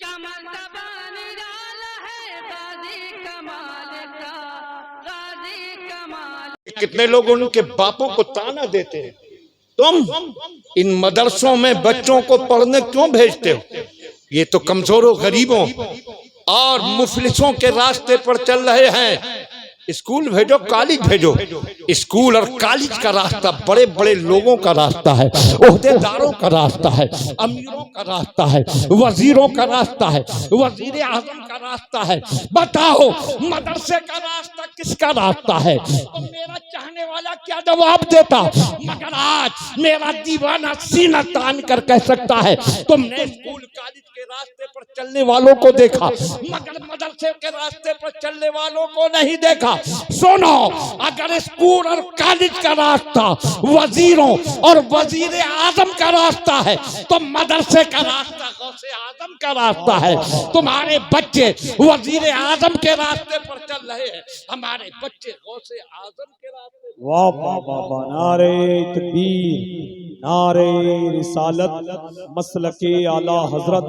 क्या मर्तबा निराला है गाजी कमाल का, गाजी कमाल। कितने लोग उनके बापों को ताना देते हैं, तुम इन मदरसों में बच्चों को पढ़ने क्यों भेजते हो? ये तो कमजोरों, गरीबों और मुफलिसों के रास्ते पर चल रहे हैं। स्कूल भेजो, कॉलेज भेजो। स्कूल और कॉलेज का रास्ता बड़े बड़े लोगों का रास्ता है, ओहदेदारों का रास्ता है, अमीरों का रास्ता है, वजीरों का रास्ता है, वजीर आजम का रास्ता है। बताओ मदरसे का रास्ता किसका रास्ता है? तो मेरा चाहने वाला क्या जवाब देता? मगर आज मेरा दीवाना सीना तान कर कह सकता है तुमने स्कूल कॉलेज के रास्ते पर चलने वालों को देखा, मगर मदरसे के रास्ते पर चलने वालों को नहीं देखा। सुनो, अगर स्कूल और कॉलेज का रास्ता वजीरों और वजीर आजम का रास्ता है तो मदरसे का रास्ता गौसे आजम का रास्ता है। तुम्हारे बच्चे वजीर आजम के रास्ते पर चल रहे हैं, हमारे बच्चे गौसे आजम के रास्ते। वाह वाह वाह वाह, नारे तकबीर, नारे रिसालत, मसलके आला हजरत,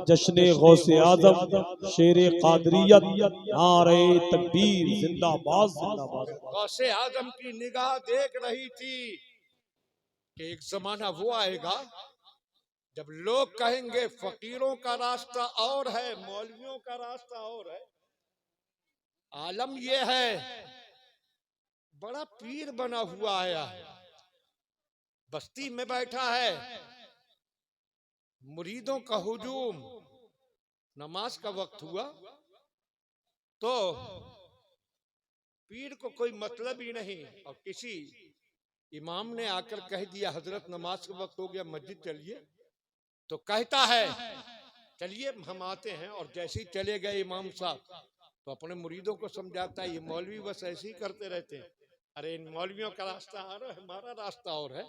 जश्न गौसे आजम, शेर कादरियत, नारे तकबीर, जिंदाबाद जिंदाबाद। गौसे आजम की निगाह देख रही थी कि एक जमाना वो आएगा जब लोग कहेंगे फकीरों का रास्ता और है, मौलवियों का रास्ता और है। आलम ये है, बड़ा पीर बना हुआ आया है, बस्ती में बैठा है, मुरीदों का हुजूम, नमाज का वक्त हुआ तो पीर को कोई मतलब ही नहीं, और किसी इमाम ने आकर कह दिया हजरत नमाज का वक्त हो गया, मस्जिद चलिए। तो कहता है चलिए हम आते हैं, और जैसे ही चले गए इमाम साहब तो अपने मुरीदों को समझाता है ये मौलवी बस ऐसे ही करते रहते हैं। अरे इन मौलवियों का रास्ता और है, हमारा रास्ता और है।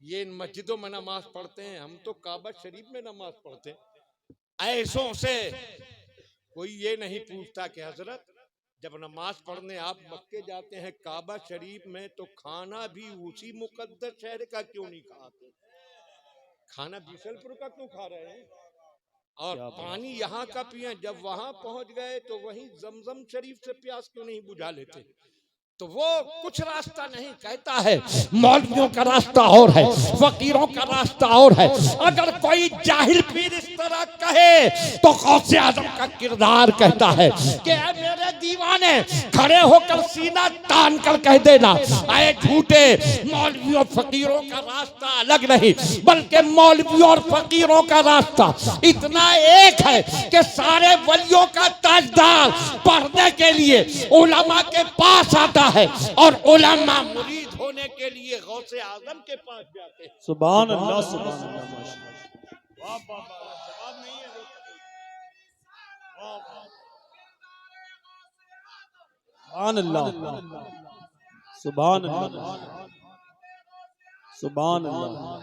ये इन मस्जिदों में नमाज पढ़ते हैं, हम तो काबा शरीफ में नमाज पढ़ते हैं। ऐसों से कोई ये नहीं पूछता कि हजरत जब नमाज पढ़ने आप मक्के जाते हैं काबा शरीफ में तो खाना भी उसी मुकद्दस शहर का क्यों नहीं खाते? खाना बीसलपुर का क्यों खा रहे हैं? और पानी यहाँ का पिए, जब वहां पहुंच गए तो वहीं जमजम शरीफ से प्यास क्यों नहीं बुझा लेते? तो वो कुछ रास्ता नहीं कहता है, मौलवियों का रास्ता और है, फकीरों का रास्ता और है। अगर कोई जाहिल पीर इस तरह कहे तो गौसे आजम का किरदार कहता है कि ऐ मेरे दीवाने, खड़े होकर सीना तान कर कह देना, आए झूठे, मौलवियों फकीरों का रास्ता अलग नहीं, बल्कि मौलवियों और फकीरों का रास्ता इतना एक है कि सारे वलियों का ताजदार पढ़ने के लिए उलमा के पास आता है और उलमा मुरीद होने के लिए गौसे आजम के पास जाते हैं। सुभान अल्लाह, सुभान अल्लाह, माशाअल्लाह। वाह वाह वाह, जवाब नहीं है। वाह वाह, सुभान अल्लाह, सुभान अल्लाह, सुभान अल्लाह,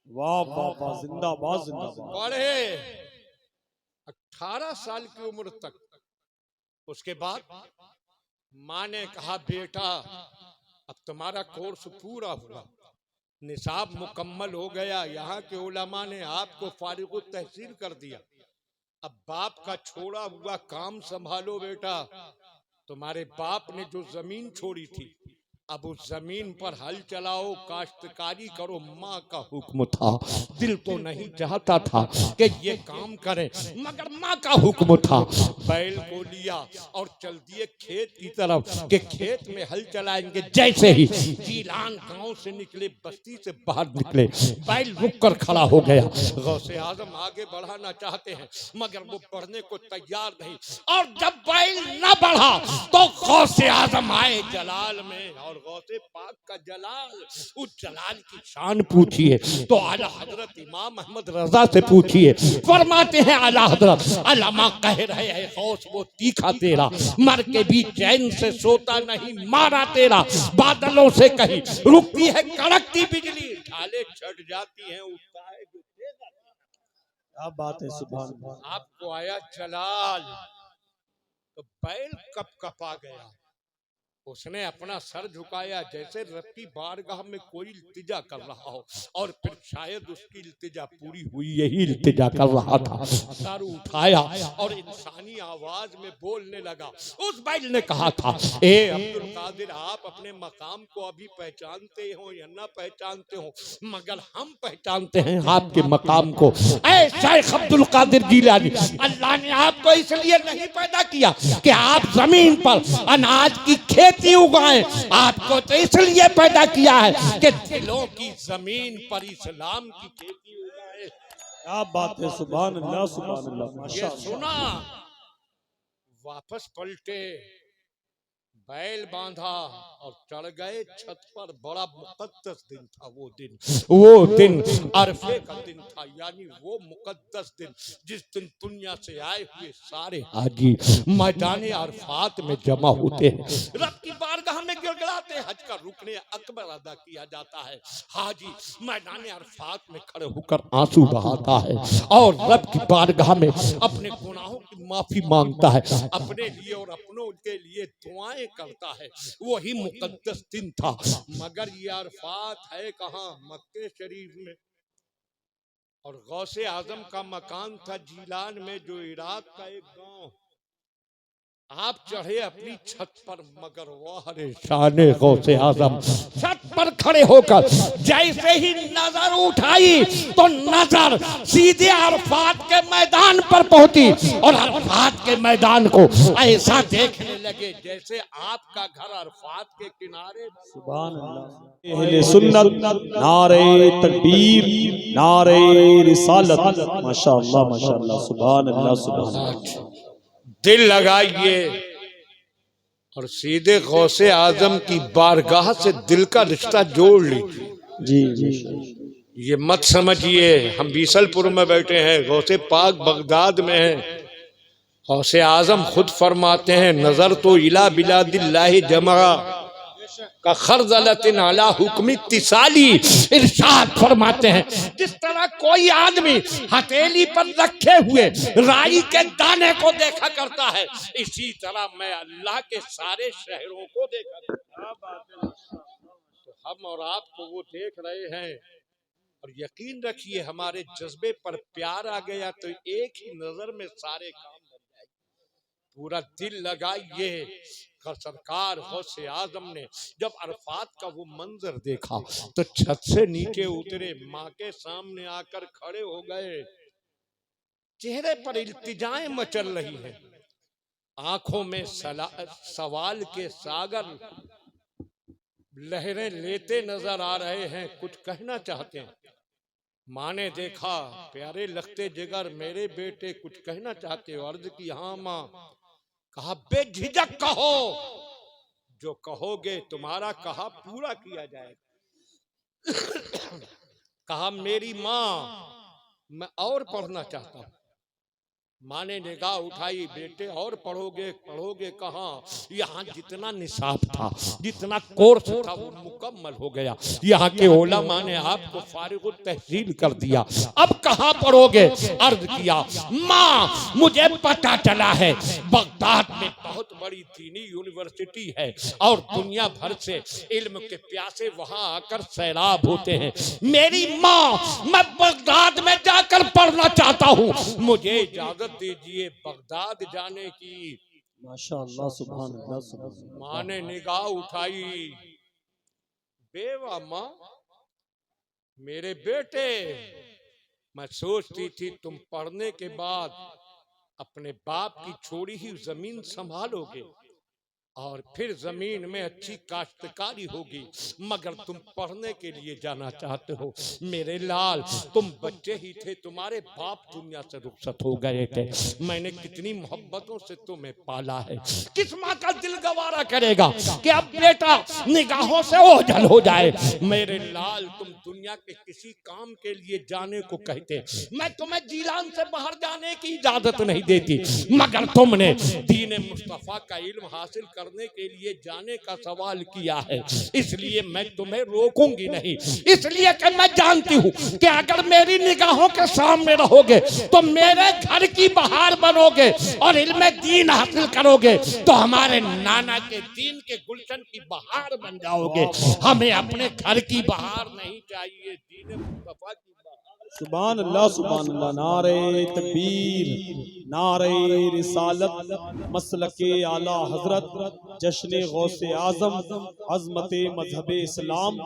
वाह वाह वाह, जिंदाबाद जिंदाबाद। पढ़े 18 साल की उम्र तक, उसके बाद माँ ने कहा बेटा अब तुम्हारा कोर्स पूरा हुआ, निसाब मुकम्मल हो गया, यहाँ के उलमा ने आपको फारिग तहसील कर दिया, अब बाप का छोड़ा हुआ काम संभालो बेटा। तुम्हारे बाप ने जो जमीन छोड़ी थी अब उस जमीन पर हल चलाओ, काश्तकारी करो, माँ का हुक्म था। दिल तो नहीं चाहता था कि ये काम करें, मगर माँ का हुक्म था। बैल को लिया और चल दिए खेत की तरफ कि खेत में हल चलाएंगे। जैसे ही जीलान गांव से निकले, बस्ती से बाहर निकले, बैल रुक कर खड़ा हो गया। गौसे आजम आगे बढ़ाना चाहते हैं मगर वो बढ़ने को तैयार नहीं, और जब बैल न बढ़ा तो गौसे आजम आए जलाल में, और गौसे पाक का जलाल, उस जलाल की शान पूछिए तो आला हजरत इमाम अहमद रजा से पूछिए। फरमाते हैं आला हजरत अल्लामा कह रहे हैं गौस वो तीखा तेरा, मर के भी चैन से सोता नहीं, मारा तेरा बादलों से कहीं रुकती है कड़कती बिजली, ढाले छट जाती हैं, उठता है जो तेजा। क्या बात है, सुभान अल्लाह। आपको आया जलाल तो बैल कप कपा गया, उसने अपना सर झुकाया जैसे रब की बारगाह में कोई इल्तिजा कर रहा हो, और फिर शायद उसकी इल्तिजा पूरी हुई, यही इल्तिजा कर रहा था। सर उठाया और इंसानी आवाज में बोलने लगा। उस बैल ने कहा था, ए अब्दुल कादिर, आप अपने मकाम को अभी पहचानते हो या ना पहचानते हो, मगर हम पहचानते हैं आपके मकाम को। ऐ शेख अब्दुल कादिर जिलानी, अल्लाह ने आपको इसलिए नहीं पैदा किया कि आप जमीन पर अनाज की खेती उगाएं, आपको तो इसलिए पैदा किया है कि दिलों की जमीन पर इस्लाम की खेती उगाएं। क्या बात है, सुभान अल्लाह सुभान अल्लाह, ये माशाअल्लाह। सुना, वापस पलटे, बैल बांधा और चढ़ गए छत पर। बड़ा मुकद्दस दिन था वो दिन। वो दिन अरफे का दिन था, यानी वो मुकद्दस दिन जिस दिन दुनिया से आए हुए सारे हाजी मैदान अरफात में जमा होते हैं, रब की बारगाह में गिड़गिड़ाते हैं। हज का रुकने अकबर अदा किया जाता है। हाजी मैदान अरफात में खड़े होकर आंसू बहाता है और रब की बारगाह में अपने गुनाहों की माफी मांगता है, अपने लिए और अपनों के लिए दुआएं करता है। वही मुकद्दस दिन था। मगर ये अरफात है कहाँ? मक्के शरीफ में। और गौसे आजम का मकान था जीलान में, जो इराक का एक गांव। आप चढ़े अपनी छत पर, मगर वाह रे शाने गौसे आजम, छत पर खड़े होकर जैसे ही नजर उठाई तो नजर सीधे अरफात के मैदान पर पहुंची, और अरफात के मैदान को ऐसा देखने लगे जैसे आपका घर अरफात के किनारे। सुभान अल्लाह। अहले सुन्नत, नारे तकबीर, नारे रिसालत, माशाअल्लाह माशाअल्लाह, सुभान अल्लाह सुभान अल्लाह। दिल लगाइए और सीधे गौसे आजम की बारगाह से दिल का रिश्ता जोड़ लीजिए। जी जी। ये मत समझिए हम बीसलपुर में बैठे हैं, गौसे पाक बगदाद में है। गौसे आजम खुद फरमाते हैं, नजर तो इला बिलादिल्लाहि जमा का खरजलतिन अला हुक्मी तिसाली। इरशाद फरमाते हैं, जिस तरह कोई आदमी हथेली पर रखे हुए राई के दाने को देखा करता है, इसी तरह मैं अल्लाह के सारे शहरों को देखा करता हूं। तो हम और आपको वो देख रहे हैं, और यकीन रखिए हमारे जज्बे पर प्यार आ गया तो एक ही नजर में सारे काम बन जाएंगे। पूरा दिल लगाइए। सरकार गौसे आजम ने जब अरफात का वो मंजर देखा तो छत से नीचे उतरे, माँ के सामने आकर खड़े हो गए। चेहरे पर इल्तिजाएं मचल रही हैं, आंखों में सवाल के सागर लहरें लेते नजर आ रहे हैं, कुछ कहना चाहते हैं। माँ ने देखा, प्यारे लगते जिगर मेरे बेटे, कुछ कहना चाहते हो? अर्ज की, हाँ माँ। कहा, बेझिझक कहो, जो कहोगे तुम्हारा कहा पूरा किया जाएगा। कहा, मेरी माँ मैं और पढ़ना चाहता हूँ। माँ ने निगाह उठाई, बेटे और पढ़ोगे? पढ़ोगे कहाँ? यहाँ जितना निसाब था, जितना कोर्स था वो मुकम्मल हो गया। यहाँ के उलमा ने आपको फारिग तहसील कर दिया, अब कहाँ पढ़ोगे? अर्ज किया, माँ मुझे पता चला है बगदाद में बहुत बड़ी दीनी यूनिवर्सिटी है और दुनिया भर से इल्म के प्यासे वहाँ आकर सैलाब होते हैं। मेरी माँ मैं बगदाद में जाकर पढ़ना चाहता हूँ, मुझे इजाजत दीजिए बगदाद जाने की। माशाअल्लाह सुभान अल्लाह सुभान अल्लाह। माँ ने निगाह उठाई, बेवा माँ मेरे बेटे, मैं सोचती थी तुम पढ़ने के बाद अपने बाप की छोड़ी ही जमीन संभालोगे और फिर जमीन में अच्छी काश्तकारी होगी, मगर तुम पढ़ने के लिए जाना चाहते हो। मेरे लाल तुम बच्चे ही थे, तुम्हारे बाप दुनिया से रुखसत हो गए थे। मैंने कितनी मोहब्बतों से तुम्हें पाला है, किस माँ का दिल गवारा करेगा कि अब बेटा निगाहों से ओझल हो जाए। मेरे लाल तुम दुनिया के किसी काम के लिए जाने को कहते, मैं तुम्हें जीलान से बाहर जाने की इजाजत नहीं देती, मगर तुमने दीन मुस्तफा का इल्म हासिल करने के लिए जाने का सवाल किया है, इसलिए मैं तुम्हें रोकूंगी नहीं। इसलिए कि मैं जानती हूँ कि अगर मेरी निगाहों के सामने रहोगे तो मेरे घर की बहार बनोगे और इल्म दीन हासिल करोगे तो हमारे नाना के दीन के गुलशन की बहार बन जाओगे। हमें अपने घर की बहार नहीं चाहिए, दीन मुस्तफा की बहार। सुभान अल्लाह, नारे तकबीर, नारे रिसालत, मसलके आला हजरत, जश्न गौसे आजम, अजमत मजहब इस्लाम,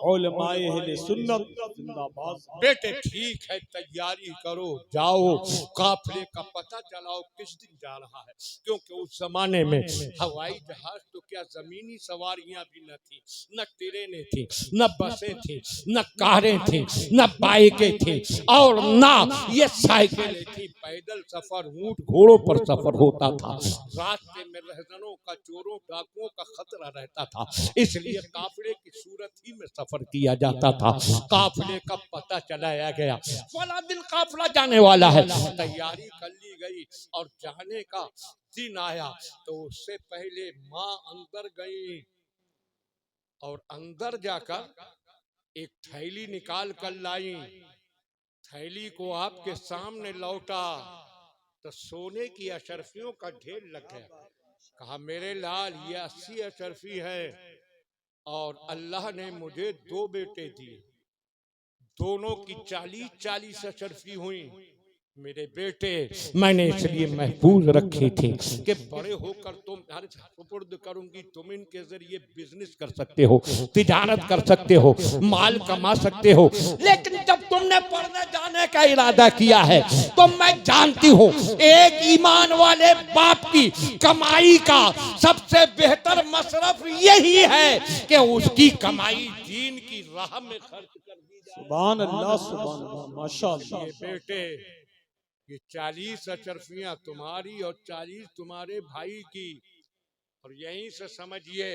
उलमाए अहले सुन्नत जिंदाबाद। बेटे ठीक है, तैयारी करो, जाओ, काफिले का पता चलाओ किस दिन जा रहा है, क्योंकि उस जमाने में हवाई जहाज तो क्या जमीनी सवारियां भी न थी, न ट्रेनें थी, न बसें थी, न कारें थी, न बाइकें थी और ना ये साइकिलें थी। पैदल सफर, ऊंट घोड़ों पर सफर होता था। रास्ते में रहजनों का, चोरों डाकुओं का खतरा रहता था, इसलिए काफिले की सूरत ही में सफर किया जाता था। काफिले का पता चलाया गया, फला दिन काफिला जाने वाला है, तैयारी कर ली गई और जाने का दिन आया तो उससे पहले माँ अंदर गई और अंदर जाकर एक थैली निकाल कर लाई। थैली को आपके सामने लौटा तो सोने की अशरफियों का ढेर लग गया। कहा मेरे लाल ये 80 अशरफी है और अल्लाह ने मुझे 2 बेटे दिए, दोनों की 40-40 अशरफी हुई। मेरे बेटे मैंने इसलिए महफूज रखे थे कि बड़े होकर तुम सुपुर्द करूंगी, तुम इनके जरिए बिजनेस कर सकते हो, तिजारत कर सकते हो, माल कमा सकते हो। लेकिन जब तुमने पढ़ने जाने का इरादा किया है तो मैं जानती हूँ एक ईमान वाले बाप की कमाई का सबसे बेहतर मसरफ यही है कि उसकी कमाई दीन की राह में खर्च कर दी जाए। सुभान अल्लाह, सुभान अल्लाह, माशाअल्लाह। ये बेटे, ये 40 अशरफियां तुम्हारी और 40 तुम्हारे भाई की, और यहीं से समझिए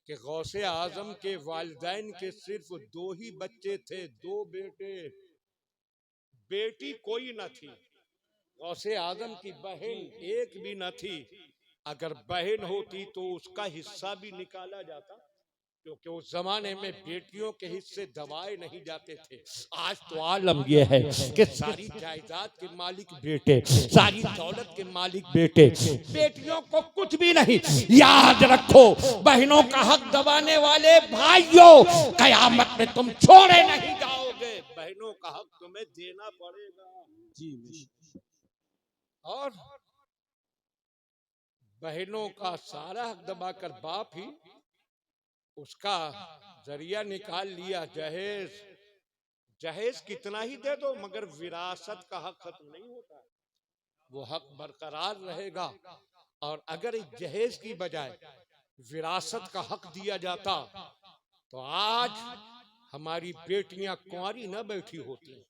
कि गौसे आजम के वालिदैन के सिर्फ 2 ही बच्चे थे, 2 बेटे, बेटी कोई न थी। गौसे आजम की बहन एक भी न थी। अगर बहन होती तो उसका हिस्सा भी निकाला जाता, क्योंकि उस जमाने में बेटियों के हिस्से दबाए नहीं जाते थे। आज तो आलम यह है कि सारी जायदाद के मालिक बेटे, सारी दौलत के मालिक बेटे, बेटियों को कुछ भी नहीं। याद रखो बहनों का हक दबाने वाले भाइयों, कयामत में तुम छोड़े नहीं जाओगे, बहनों का हक तुम्हें देना पड़ेगा। जी, और बहनों का सारा हक दबाकर बाप ही उसका जरिया निकाल लिया। जहेज, जहेज कितना ही दे दो मगर विरासत का हक खत्म नहीं होता, वो हक बरकरार रहेगा। और अगर इस जहेज की बजाय विरासत का हक दिया जाता तो आज हमारी बेटियां कुंवारी न बैठी होती।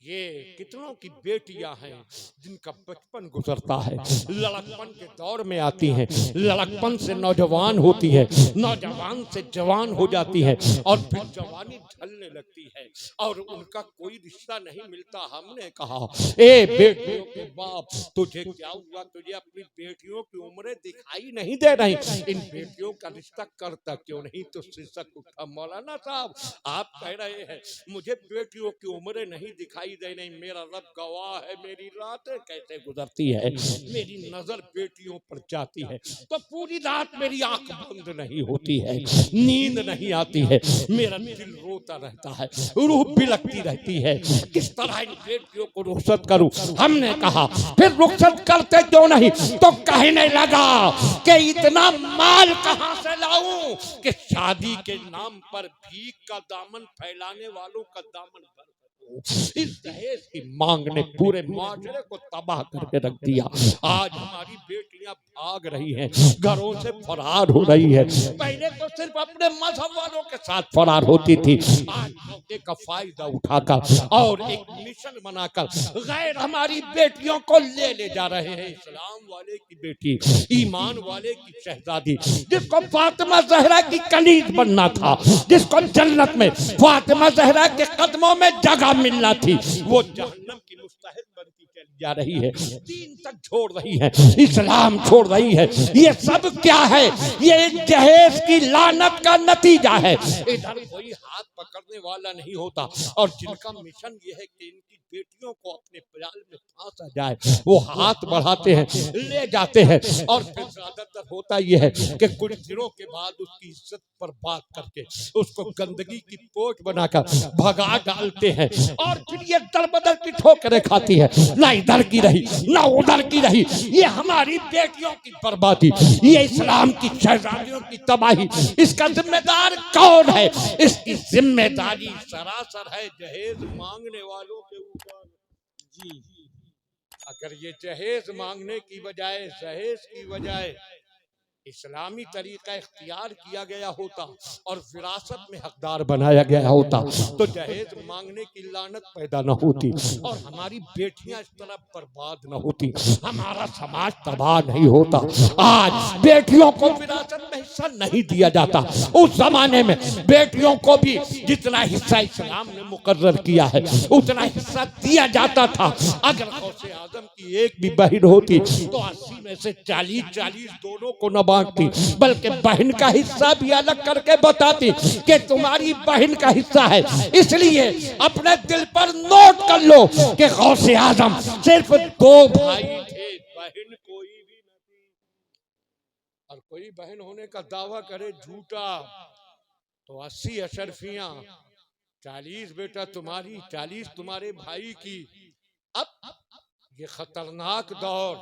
ये कितनों की बेटियां हैं जिनका बचपन गुजरता है, लड़कपन के दौर में आती हैं, लड़कपन से नौजवान होती है, नौजवान से जवान हो जाती है और फिर जवानी ढलने लगती है और उनका कोई रिश्ता नहीं मिलता। हमने कहा ए बेटियों के बाप, तुझे क्या हुआ, तुझे अपनी बेटियों की उम्रें दिखाई नहीं दे रही, इन बेटियों का रिश्ता करता क्यों नहीं? तो शीर्षक उठा, मौलाना साहब आप कह रहे हैं मुझे बेटियों की उम्रें नहीं दिखाई दे नहीं, मेरा रब गवाह है मेरी रातें कैसे गुजरती है, मेरी नजर बेटियों पर जाती है तो पूरी रात मेरी आंख बंद नहीं होती है, नींद नहीं आती है, मेरा दिल रोता रहता है, रूह बिलकती रहती है, किस तरह इन बेटियों को रुखसत करूं? हमने कहा फिर रुखसत करते क्यों नहीं? तो कहने लगा कि इतना माल कहां से लाऊं कि शादी के नाम पर भीख का दामन फैलाने वालों का दामन भर। इस दहेज की मांग ने पूरे माशरे को तबाह करके रख दिया। आज हमारी बेटियां भाग रही हैं, घरों से फरार हो रही है। पहले तो सिर्फ अपने मजहब वालों के साथ फरार होती थी, आज मौके का फायदा उठाकर और एक मिशन बनाकर गैर हमारी बेटियों को ले जा रहे हैं। इस्लाम वाले की बेटी, ईमान वाले की शहजादी, जिसको फातिमा ज़हरा की कलीज बनना था, जिसको जन्नत में फातिमा ज़हरा के कदमों में जगह मिलना थी, वो जहन्नम की मुस्तहिक बनती चली जा रही है, दीन तक छोड़ रही है, इस्लाम छोड़ रही है। ये सब क्या है? ये जहेज की लानत का नतीजा है। इधर कोई हाथ पकड़ने वाला नहीं होता और जिनका मिशन ये है कि इनकी बेटियों को अपने जाल में फांसा जाए, वो हाथ बढ़ाते हैं, ले जाते हैं और फिर ज्यादातर होता यह है कि कुछ दिनों के बाद उसकी इज्जत पर बात करके उसको गंदगी की पोट बनाकर भगा डालते हैं और फिर ये दरबदर की ठोकरें खाती है, ना इधर की रही ना उधर की रही। ये हमारी बेटियों की बर्बादी, ये इस्लाम की शहजादियों की तबाही, इसका जिम्मेदार कौन है? इसकी जिम्मेदारी सरासर है जहेज मांगने वालों के ऊपर। जी अगर ये जहेज मांगने की बजाय जहेज की बजाय इस्लामी तरीका इख्तियार किया गया होता और विरासत में हकदार बनाया गया होता तो जहेज मांगने की लानत पैदा न होती और हमारी बेटियां इस तरह बर्बाद न होती, हमारा समाज तबाह नहीं होता। आज बेटियों को विरासत में हिस्सा नहीं दिया जाता, उस जमाने में बेटियों को भी जितना हिस्सा इस्लाम ने मुकर्रर किया है उतना हिस्सा दिया जाता था। अगर गौसे आजम की एक भी बहन होती तो 80 में से 40-40 दोनों को न बांटती, बल्कि बहन का हिस्सा भी अलग करके बताती कि तुम्हारी बहन का हिस्सा है। इसलिए अपने दिल पर नोट कर लो कि गौसे आजम सिर्फ 2 भाई थे, बहन कोई भी नहीं थी। और कोई बहन होने का दावा करे झूठा तो 80 अशरफियां, 40 बेटा तुम्हारी, 40 तुम्हारे भाई की। अब ये खतरनाक दौर,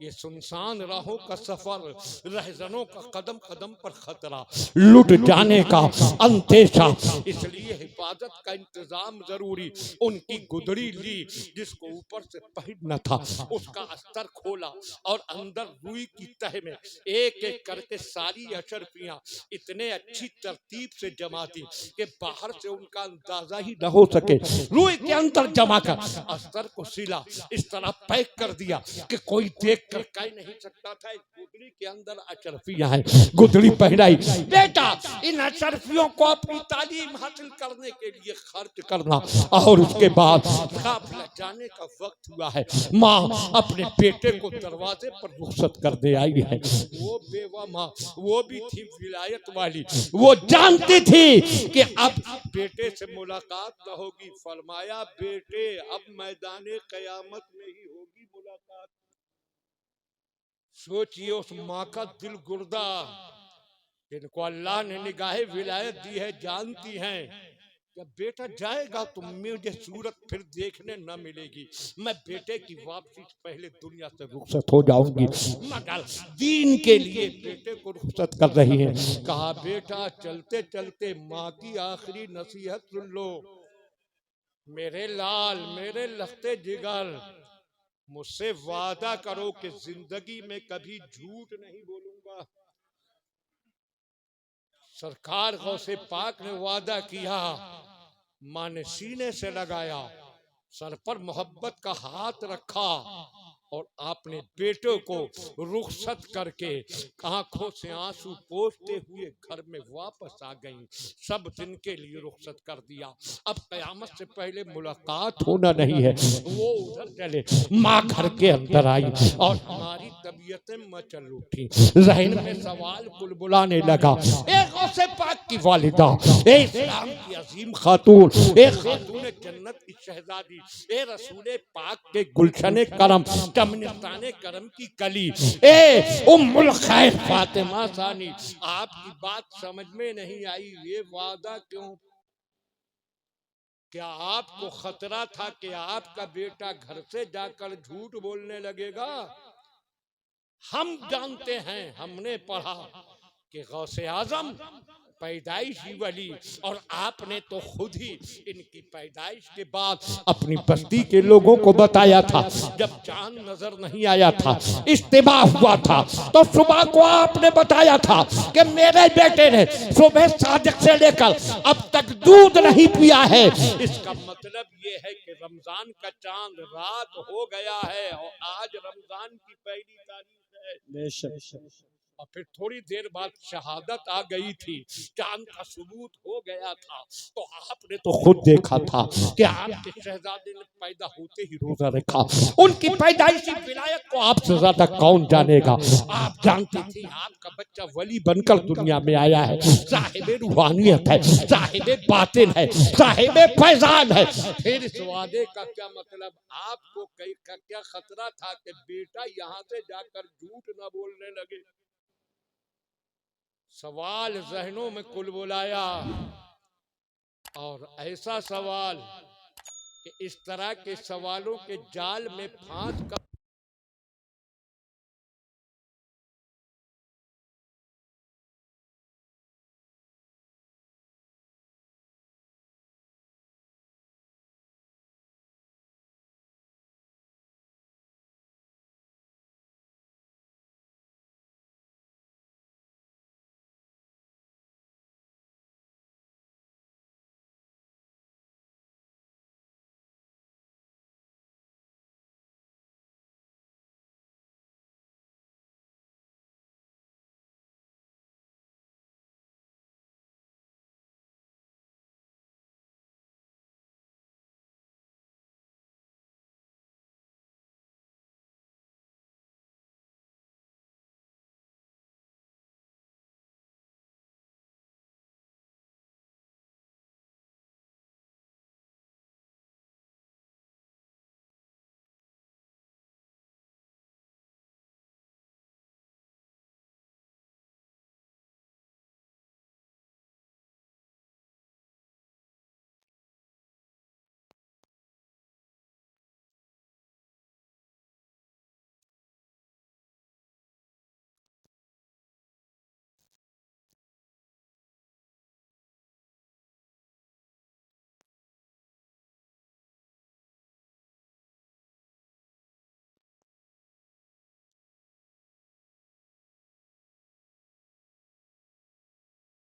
ये सुनसान राहों का सफर, रहजनों का कदम कदम पर खतरा, लुट जाने का अंदेशा, इसलिए हिफाजत का इंतजाम जरूरी। उनकी गुदड़ी ली जिसको ऊपर से पहनना था, उसका अस्तर खोला और अंदर रुई की तह में एक एक करके सारी अशरफियां इतने अच्छी तरतीब से जमा थी कि बाहर से उनका अंदाजा ही न हो सके। रुई के अंदर जमा कर अस्तर को सिला, इस तरह पैक कर दिया कि कोई देख कर कह नहीं सकता था गुदड़ी के अंदर अशरफियां हैं। गुदड़ी पहनाई, बेटा इन अशरफियों को अपनी तालीम हासिल करने के लिए खर्च करना। और उसके बाद काफिला जाने का वक्त हुआ है, माँ अपने बेटे को दरवाजे पर रुखसत करने आई है। वो बेवा माँ, वो भी थी विलायत वाली, वो जानती थी कि अब बेटे से मुलाकात न होगी। फरमाया बेटे अब मैदाने कयामत में ही होगी मुलाकात। सोचिए उस माँ का दिल गुर्दा जिनको अल्लाह ने निगाहे विलायत दी है, जानती हैं जब बेटा जाएगा तो मुझे सूरत फिर देखने न मिलेगी, मैं बेटे की वापसी से पहले दुनिया से रुखसत हो जाऊंगी। मगर दीन के लिए बेटे को रुखसत कर रही है। कहा बेटा चलते चलते माँ की आखिरी नसीहत सुन लो, मेरे लाल, मेरे लखते जिगर, मुझसे वादा करो कि जिंदगी में कभी झूठ नहीं बोलूंगा। सरकार गौसे पाक ने वादा किया, माँ ने सीने से लगाया, सर पर मोहब्बत का हाथ रखा और आपने बेटों को रुखसत करके आंखों से आंसू पोंछते हुए घर में वापस आ गई। सब दिन के लिए रुखसत कर दिया, अब कयामत से पहले मुलाकात होना नहीं है। वो उधर चले, माँ घर के अंदर आई और हमारी तबीयतें मचल उठी। जहन में सवाल बुलबुलाने लगा, एक गौसे पाक की वालिदा, एक इस्लाम की अजीम खातून, एक खातून जन्नत की शहजादी, ए रसूल पाक के गुलशने करम, चमनिस्ताने करम की कली, ए उम्मुल खैर फातिमा सानी, आपकी बात समझ में नहीं आई, ये वादा क्यों? क्या आपको खतरा था कि आपका बेटा घर से जाकर झूठ बोलने लगेगा? हम जानते हैं, हमने पढ़ा कि गौसे आजम पैदाइशी वली, और आपने तो खुद ही इनकी पैदाइश के बाद अपनी बस्ती के लोगों को बताया था। जब चांद नजर नहीं आया था, इस्तिबा हुआ था, तो सुबह को आपने बताया था कि मेरे बेटे ने सुबह सादिक से लेकर अब तक दूध नहीं पिया है। इसका मतलब ये है कि रमजान का चांद रात हो गया है और आज रमजान की पहली तारीख है। और फिर थोड़ी देर बाद शहादत आ गई थी, जान का सबूत हो गया था। तो आपने तो खुद देखा था कि आपके शहजादे ने पैदा होते ही रोजा रखा। उनकी पैदाइशी विलायत को आपसे ज्यादा कौन जानेगा। आप जानते थे आपका बच्चा वली बनकर दुनिया में आया है, साहिबे रूहानियत है, साहिबे बातिन है, साहिबे फैजान है। फिर इस वादे का क्या मतलब? आपको कई का क्या खतरा था कि बेटा यहाँ से जाकर झूठ न बोलने लगे? सवाल जहनों में कुल बुलाया, और ऐसा सवाल कि इस तरह के सवालों के जाल में फांस कर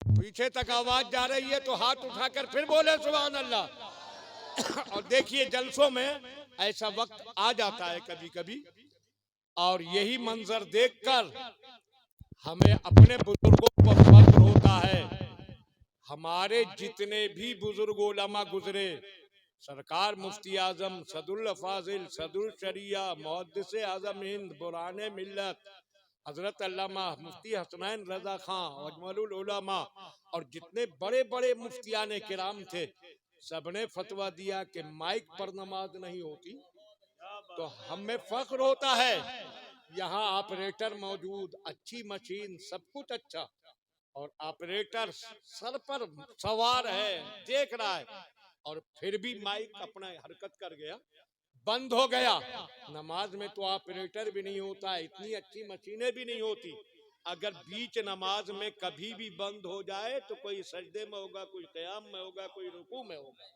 पीछे तक आवाज जा रही है तो हाथ उठाकर फिर बोले सुभान अल्लाह। और देखिए जलसों में ऐसा वक्त आ जाता है कभी कभी, और यही मंजर देखकर हमें अपने बुजुर्गों पर फख्र होता है। हमारे जितने भी बुजुर्ग उलमा गुजरे, सरकार मुफ्ती आजम सदुल फाजिल सदुल शरिया मुहद्दिस आजम हिंद बुराने मिल्लत हजरत अल्लामा मुफ्ती हसनैन रजा खां अजमलुल उलमा, और जितने बड़े बड़े मुफ्तियान किराम थे, सबने फतवा दिया कि माइक पर नमाज नहीं होती। तो हमें फख्र होता है यहाँ ऑपरेटर मौजूद, अच्छी मशीन, सब कुछ अच्छा, और ऑपरेटर सर पर सवार है, देख रहा है, और फिर भी माइक अपना हरकत कर गया, बंद हो गया। नमाज में तो ऑपरेटर भी नहीं होता, इतनी अच्छी मशीनें भी नहीं होती। अगर बीच नमाज में कभी भी बंद हो जाए तो कोई सजदे में होगा, कोई क़याम में होगा, कोई रुकू में होगा।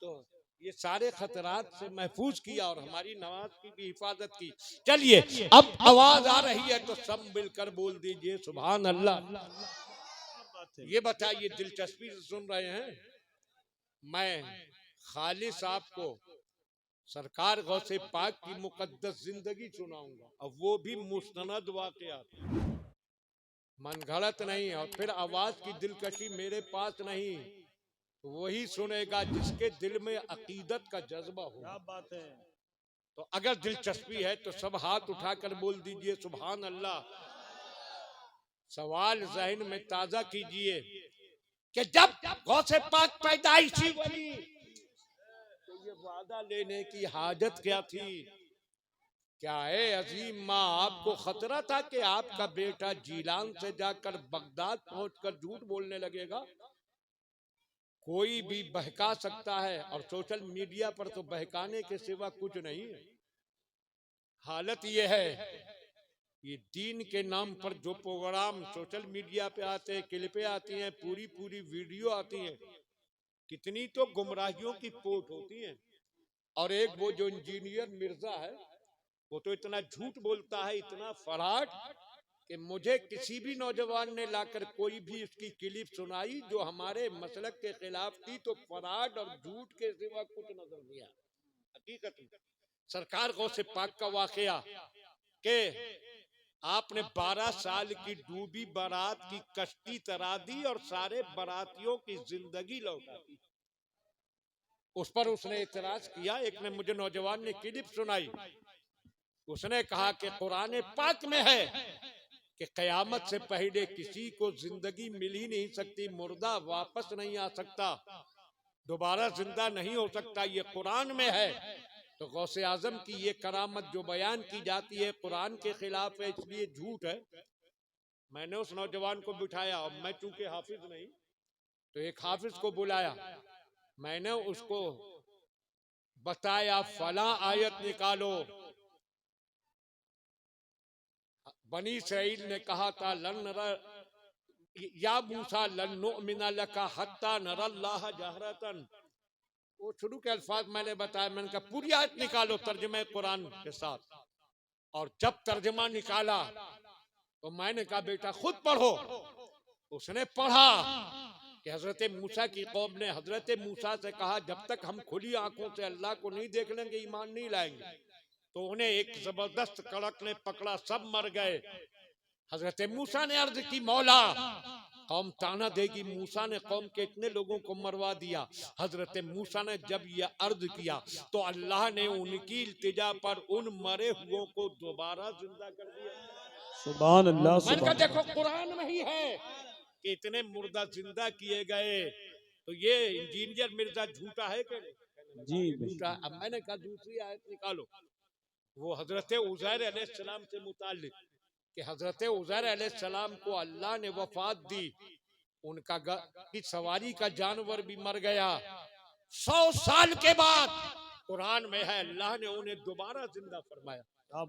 तो ये सारे खतरात से महफूज किया और हमारी नमाज की भी हिफाजत की। चलिए अब आवाज आ रही है तो सब मिलकर बोल दीजिए सुभान अल्लाह। ये बताइए, दिलचस्पी से सुन रहे हैं? मैं खालिस आपको सरकार गौसे पाक की मुकद्दस जिंदगी सुनाऊंगा, और वो भी मुस्तनद वाक़यात, मनगढ़ंत नहीं। और फिर आवाज की दिलकशी मेरे पास नहीं, तो वही सुनेगा जिसके दिल में अकीदत का जज्बा हो। क्या बात है। तो अगर दिलचस्पी है तो सब हाथ उठाकर बोल दीजिए सुभान अल्लाह। सवाल जहन में ताजा कीजिए कि जब गौसे पाक पैदाइशी बनी तो ये वादा लेने की हाजत क्या थी? क्या है अजीम माँ, आपको खतरा था कि आपका बेटा जीलान से जाकर बगदाद पहुंचकर झूठ बोलने लगेगा? कोई भी बहका सकता है, और सोशल मीडिया पर तो बहकाने के सिवा कुछ नहीं है। हालत ये है, ये दीन के नाम पर जो प्रोग्राम सोशल मीडिया पे आते हैं, क्लिपें आती हैं, पूरी पूरी वीडियो आती हैं, कितनी तो गुमराहियों की पोट होती है। और एक वो जो इंजीनियर मिर्जा है, वो तो इतना झूठ बोलता है, इतना फराड, कि मुझे किसी भी नौजवान ने लाकर कोई भी उसकी क्लिप सुनाई जो हमारे मसलक के खिलाफ थी, तो फराड और झूठ के सिवा कुछ नजर नहीं आया। हकीकत में सरकार गौसे पाक का वाकया के आपने 12 साल की डूबी बारात की कश्ती तरा दी और सारे बारातियों की जिंदगी लौटा दी। उस पर उसने इतराज किया। एक ने मुझे नौजवान ने क्लिप सुनाई। उसने कहा कि कुरान पाक में है कि कयामत से पहले किसी को जिंदगी मिल ही नहीं सकती, मुर्दा वापस नहीं आ सकता, दोबारा जिंदा नहीं हो सकता, ये कुरान में है। तो गौसे आजम की ये करामत जो बयान की जाती है कुरान के खिलाफ है, इसलिए झूठ है। मैंने उस नौजवान को बिठाया और मैं चूंकि हाफिज नहीं तो एक हाफिज को बुलाया। मैंने उसको बताया फला आयत निकालो। बनी इसराइल ने कहा था लन नरा या मूसा लन नुमिना लका हत्ता नरल्लाह जहरतन। वो शुरू के अल्फाज मैंने बताया। मैंने कहा पूरी आयत निकालो तर्जुमे कुरान के साथ। और जब तर्जुमा निकाला तो मैंने कहा बेटा खुद पढ़ो। उसने पढ़ा कि हजरत मूसा की कौम ने हजरत मूसा से कहा जब तक हम खुली आंखों से अल्लाह को नहीं देख लेंगे ईमान नहीं लाएंगे। तो उन्हें एक जबरदस्त कड़क ने पकड़ा, सब मर गए। हजरत मूसा ने अर्ज की मौला कौम ताना देगी। मूसा ने कौम के इतने लोगों को मरवा दिया। हजरत मूसा ने जब यह अर्ज किया तो अल्लाह ने उनकी इल्तिजा पर उन मरे हुओं को दोबारा जिंदा कर दिया। सुभान अल्लाह। मैंने कहा सुभान देखो कुरान में ही है कि इतने मुर्दा जिंदा किए गए। तो ये इंजीनियर मिर्जा झूठा है कि नहीं? जी झूठा। अब मैंने कहा दूसरी आयत निकालो। वो हजरत उज़ैर अलैहिस्सलाम से मुताल्लिक कि हजरत उज़ैर अलैहिस्सलाम को अल्लाह ने वफात दी, उनका की सवारी का जानवर भी मर गया। 100 साल के बाद कुरान में है अल्लाह ने उन्हें दोबारा जिंदा फरमाया।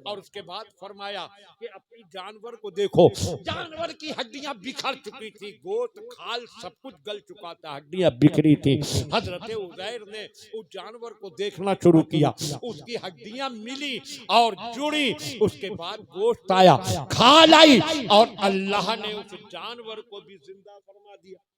और उसके बाद फरमाया कि अपनी जानवर को देखो, जानवर की हड्डियां बिखर चुकी थी, गोत खाल सब कुछ गल चुका था, हड्डियां बिखरी थी। हजरत उज़ैर ने उस जानवर को देखना शुरू किया, उसकी हड्डियां मिली और जुड़ी। उसके बाद गोश्त आया, खाल आई और अल्लाह ने उस जानवर को भी जिंदा फरमा दिया।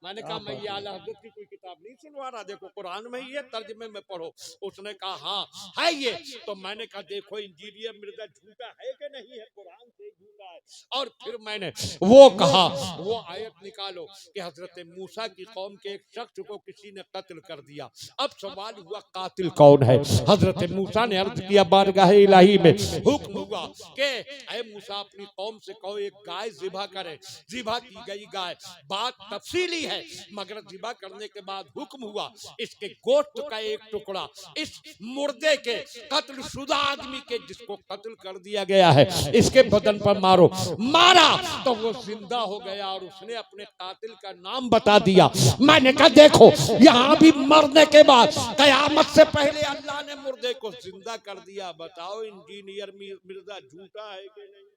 मैंने कहा मैं ये आला हज़रत की कोई किताब नहीं सुनवा रहा, देखो कुरान में ही है, तर्जुमे में पढ़ो। उसने कहा हाँ है ये। तो मैंने कहा देखो इंजीनियर मिर्जा झूठा है कि नहीं है, कुरान से झूठा है। और फिर मैंने वो कहा वो आयत निकालो कि हजरत मूसा की कौम के एक शख्स को किसी ने कत्ल कर दिया। अब सवाल हुआ कातिल कौन है। हजरत मूसा ने अर्ज किया बारगाह इलाही में हुक्म हुआ कि ऐ मूसा अपनी कौम से कहो एक गाय ज़िबा करे। ज़िबा की गई गाय, बात तफसीली है मगर ज़िबा करने के बाद हुक्म हुआ इसके गोश्त का एक टुकड़ा इस मुर्दे के कत्ल शुदा आदमी के जिसको कत्ल कर दिया गया है इसके बदन पर मारो। मारा तो वो जिंदा हो गया और उसने अपने कातिल का नाम बता दिया। मैंने कहा देखो यहाँ भी मरने के बाद कयामत से पहले अल्लाह ने मुर्दे को जिंदा कर दिया। बताओ इंजीनियर मिर्जा झूठा है कि नहीं?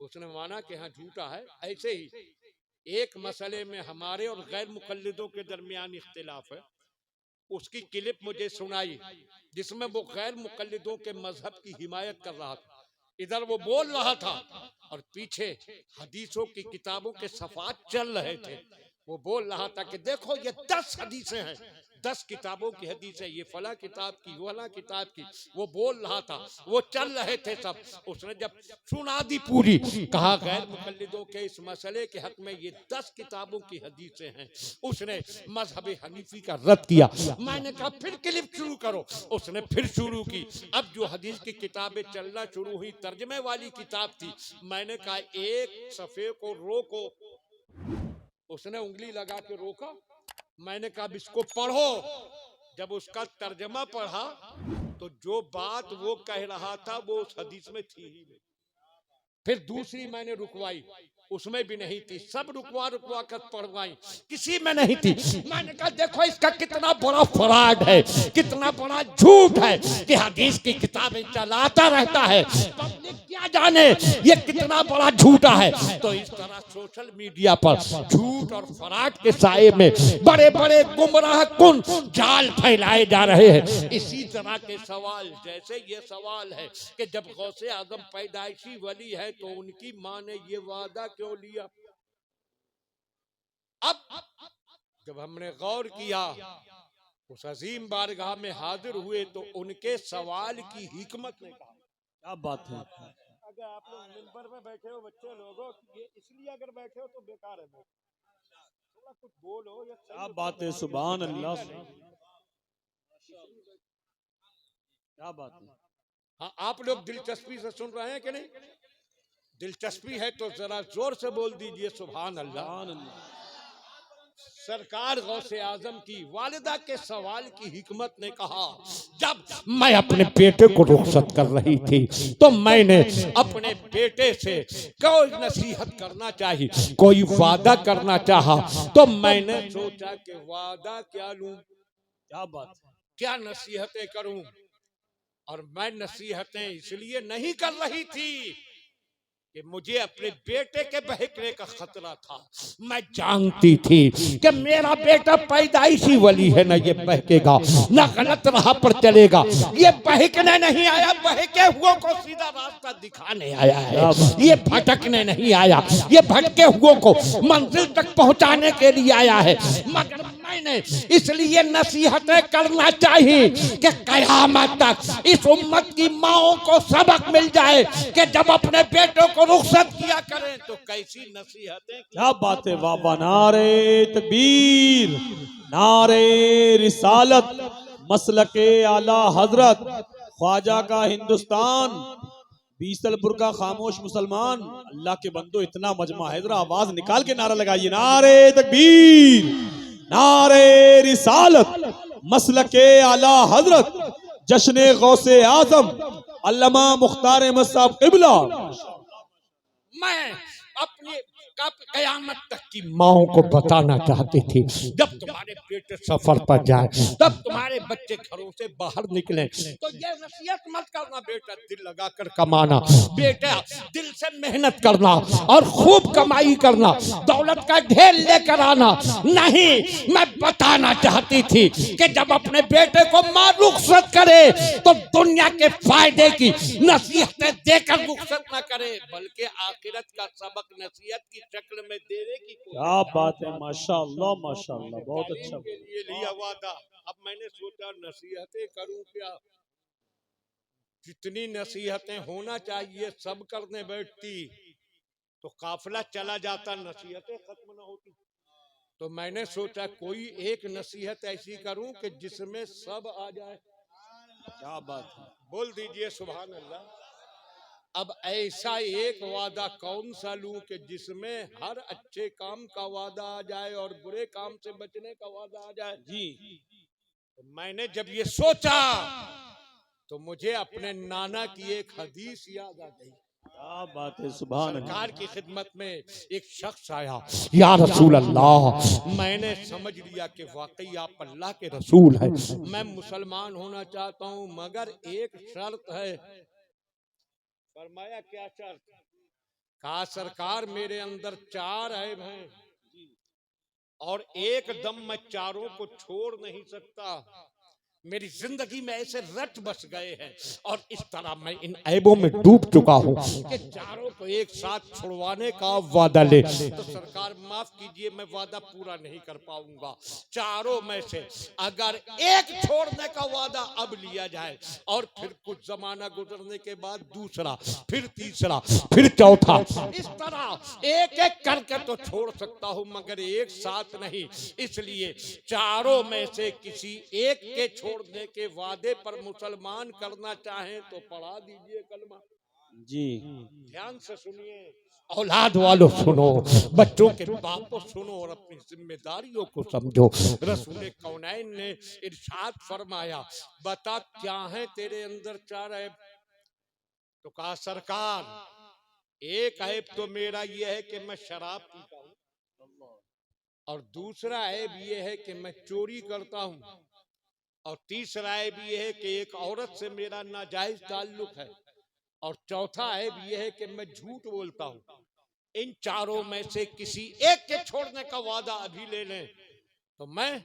उसने माना कि हाँ झूठा है। ऐसे ही एक मसले में हमारे और गैर मुकल्लिदों के दरमियान इख्तिलाफ है। उसकी क्लिप मुझे सुनाई जिसमें वो गैर मुकल्लिदों के मजहब की हिमायत कर रहा था। इधर वो बोल रहा था और पीछे हदीसों की किताबों के सफात चल रहे थे। वो बोल रहा था कि देखो ये 10 हदीसें हैं, 10 किताबों की हदीस है, ये फला किताब की फला किताब की। वो बोल रहा था, वो चल रहे थे सब। उसने जब सुना दी पूरी, कहा गैर मुकल्लिदों के इस मसले के हक में ये 10 किताबों की हदीसें हैं। उसने मजहब हनीफी का रद्द किया। मैंने कहा फिर क्लिप शुरू करो। उसने फिर शुरू की। अब जो हदीस की किताबें चलना शुरू हुई तर्जमे वाली किताब थी। मैंने कहा एक सफ़े को रोको। उसने उंगली लगा के रोका। मैंने कहा इसको पढ़ो। जब उसका तर्जमा पढ़ा तो जो बात वो कह रहा था वो उस हदीस में थी ही नहीं। फिर दूसरी मैंने रुकवाई, उसमें भी नहीं थी। सब रुकवा कर पढ़वाई, किसी में नहीं थी। मैंने कहा देखो इसका कितना बड़ा फ्रॉड है, कितना बड़ा झूठ है कि हदीस की किताबें चलाता रहता है, पब्लिक क्या जाने ये कितना बड़ा झूठा है। तो इस तरह सोशल मीडिया पर झूठ और फ्रॉड के साए में बड़े बड़े गुमराह कुन जाल फैलाए जा रहे हैं। इसी तरह के सवाल, जैसे ये सवाल है कि जब गौसे आजम पैदाइशी वली है तो उनकी माँ ने ये वादा क्यों लिया। अब जब हमने गौर किया, उस अजीम बारगाह में हाजिर हुए तो उनके सवाल की हिकमत ने कहा क्या बात है। कि आप लोग मिंबर में बैठे हो बच्चे लोगों, ये इसलिए अगर बैठे हो तो बेकार है, थोड़ा कुछ बोलो या क्या बात है, सुभान अल्लाह, क्या बात है। हाँ, आप लोग दिलचस्पी से सुन रहे हैं कि नहीं? दिलचस्पी है तो जरा जोर से बोल दीजिए सुभान अल्लाह। सुभान अल्लाह। सरकार गौसे आजम की वालिदा के सवाल की हिकमत ने कहा, जब मैं अपने बेटे को रुखसत कर रही थी तो मैंने अपने बेटे से कोई नसीहत करना चाहिए, कोई वादा करना चाहा, तो मैंने सोचा कि वादा क्या लूं, क्या बात है। क्या नसीहतें करूं। और मैं नसीहतें इसलिए नहीं कर रही थी कि मुझे अपने बेटे के बहकने का खतरा था। मैं जानती थी कि मेरा बेटा पैदाइशी वली है, न ये बहकेगा न गलत राह पर चलेगा। ये बहकने नहीं आया, बहके हुओं को सीधा रास्ता दिखाने आया है। ये भटकने नहीं आया, ये भटके हुओं को मंजिल तक पहुंचाने के लिए आया है। मगर मैंने इसलिए नसीहतें करना चाहिए कि कयामत तक इस उम्मत की माओं को सबक मिल जाए कि जब अपने बेटों को रुखसत किया करें तो कैसी नसीहतें। क्या बात है, वाह वाह, नारे तकबीर, नारे रिसालत, मसलके आला हजरत, ख्वाजा का हिंदुस्तान, बीसलपुर का खामोश मुसलमान। अल्लाह के बंदो, इतना मजमा है, जरा आवाज निकाल के नारा लगाइए, नारे तकबीर, नारे रिसालत, मसलके आला हजरत, जश्न गौसे आजम अल्लामा मुख्तार अहमद साहब किबला। मैं अपने कयामत तक की माओं को बताना चाहती थी, जब तुम्हारे बेटे सफर पर जाए, तब तुम्हारे बच्चे घरों से बाहर निकले तो ये नसीहत मत करना, बेटा दिल लगाकर कमाना, बेटा दिल से मेहनत करना और खूब कमाई करना, दौलत का ढेर लेकर आना। नहीं, मैं बताना चाहती थी कि जब अपने बेटे को मां रुखसत करे तो दुनिया के फायदे की नसीहतें देकर रुखसत न करे, बल्कि आखिरत का सबक नसीहत की शक्ल में देने की। क्या बात है, माशाअल्लाह माशाअल्लाह, बहुत अच्छा। के लिए लिया वादा। अब मैंने सोचा नसीहतें करूं क्या, जितनी नसीहतें होना चाहिए सब करने बैठती तो काफिला चला जाता, नसीहतें खत्म न होती। तो मैंने सोचा कोई एक नसीहत ऐसी करूं कि जिसमें सब आ जाए। क्या बात है, बोल दीजिए सुभान अल्लाह। अब ऐसा एक वादा कौन सा लूं कि जिसमें हर अच्छे काम का वादा आ जाए और बुरे काम से बचने का वादा आ जाए जी। तो मैंने जब ये सोचा तो मुझे अपने नाना की एक हदीस याद आ गई। क्या बात है, सुभान अल्लाह। सरकार की खिदमत में एक शख्स आया, या रसूल अल्लाह, मैंने समझ लिया कि वाकई आप अल्लाह के रसूल हैं, मैं मुसलमान होना चाहता हूं, मगर एक शर्त है। फरमाया क्या शर्त? कहा सरकार मेरे अंदर 4 ऐब हैं और एकदम मैं चारों को छोड़ नहीं सकता। मेरी जिंदगी में ऐसे रट बस गए हैं और इस तरह मैं इन ऐबों में डूब चुका हूँ कि चारों को एक साथ छुड़वाने का वादा ले तो सरकार माफ कीजिए मैं वादा पूरा नहीं कर पाऊंगा। चारों में से अगर एक छोड़ने का वादा अब लिया जाए और फिर कुछ जमाना गुजरने के बाद दूसरा, फिर तीसरा, फिर चौथा, इस तरह एक एक करके तो छोड़ सकता हूँ मगर एक साथ नहीं। इसलिए चारों में से किसी एक के छोड़ने के वादे पर मुसलमान करना चाहें तो पढ़ा दीजिए कलमा। जी ध्यान से सुनिए, औलाद वालों सुनो, बच्चों के बापों सुनो और अपनी जिम्मेदारियों को समझो। रसूल कौनैन ने इरशाद फरमाया बता क्या है तेरे अंदर 4 ऐब? तो कहा सरकार एक ऐब तो मेरा ये है कि मैं शराब पीता हूँ और दूसरा ऐब ये है कि मैं चोरी करता हूँ और तीसरा ऐब ये है कि एक औरत से मेरा नाजायज ताल्लुक है और चौथा ऐब ये है कि मैं झूठ बोलता हूँ। इन चारों में से किसी एक के छोड़ने का वादा अभी ले लें तो मैं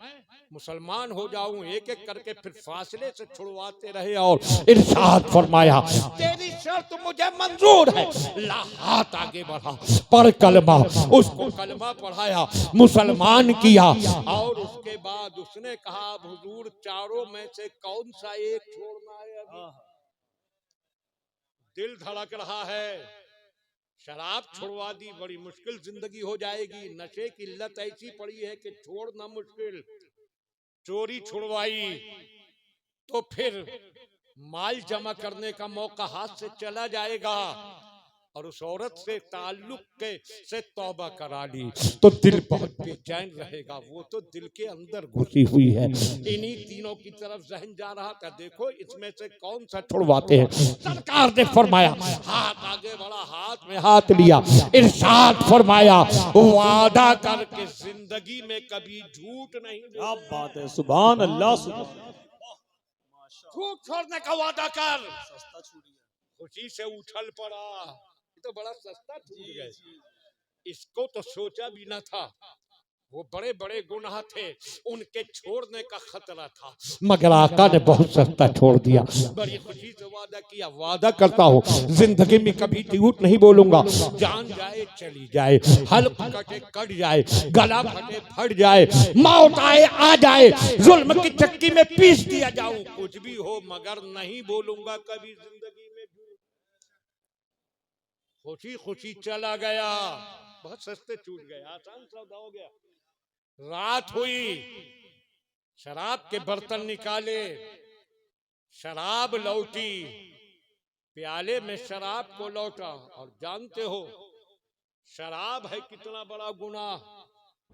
मुसलमान हो जाऊं। एक एक करके फिर फासले से छुड़वाते रहे और इरशाद फरमाया तेरी शर्त मुझे मंजूर है, ला हाथ आगे बढ़ा, पर कलमा। उसको कलमा पढ़ाया, मुसलमान किया और उसके बाद उसने कहा हुजूर चारों में से कौन सा एक छोड़ना है? अभी दिल धड़क रहा है, शराब छुड़वा दी बड़ी मुश्किल जिंदगी हो जाएगी, नशे की लत ऐसी पड़ी है कि छोड़ना मुश्किल, चोरी छुड़वाई तो फिर माल जमा करने का मौका हाथ से चला जाएगा, और उस औरत से ताल्लुक के से तौबा करा ली तो दिल बहुत बेचैन रहेगा, वो तो दिल के अंदर घुसी हुई है। इन्हीं तीनों की तरफ जहन जा रहा था, देखो इसमें से कौन सा छुड़वाते हैं। सरकार ने फरमाया, हाथ आगे बढ़ा, हाथ में हाथ लिया, इरशाद फरमाया, वादा करके जिंदगी में कभी झूठ नहीं। क्या बात है, सुभान अल्लाह, झूठ छोड़ने का वादा कर। खुशी से उछल पड़ा, तो बड़ा सस्ता छूट गए, इसको तो सोचा भी न था। वो बड़े बड़े गुनाह थे, उनके छोड़ने का खतरा था, मगर आका ने बहुत सस्ता छोड़ दिया। बड़ी खुशी से वादा किया, वादा करता हूँ जिंदगी में कभी झूठ नहीं बोलूंगा, जान जाए चली जाए, हल्क कटे कट जाए, गला फटे फट जाए, मौत आए आ जाए, जुल्म की चक्की में पीस दिया जाऊं, कुछ भी हो मगर नहीं बोलूंगा कभी जिंदगी में। खुशी खुशी चला गया, बहुत सस्ते छूट गए, आसान सौदा हो गया। रात हुई, शराब के बर्तन निकाले, शराब लौटी, प्याले में शराब को लौटा। और जानते हो शराब है कितना बड़ा गुनाह।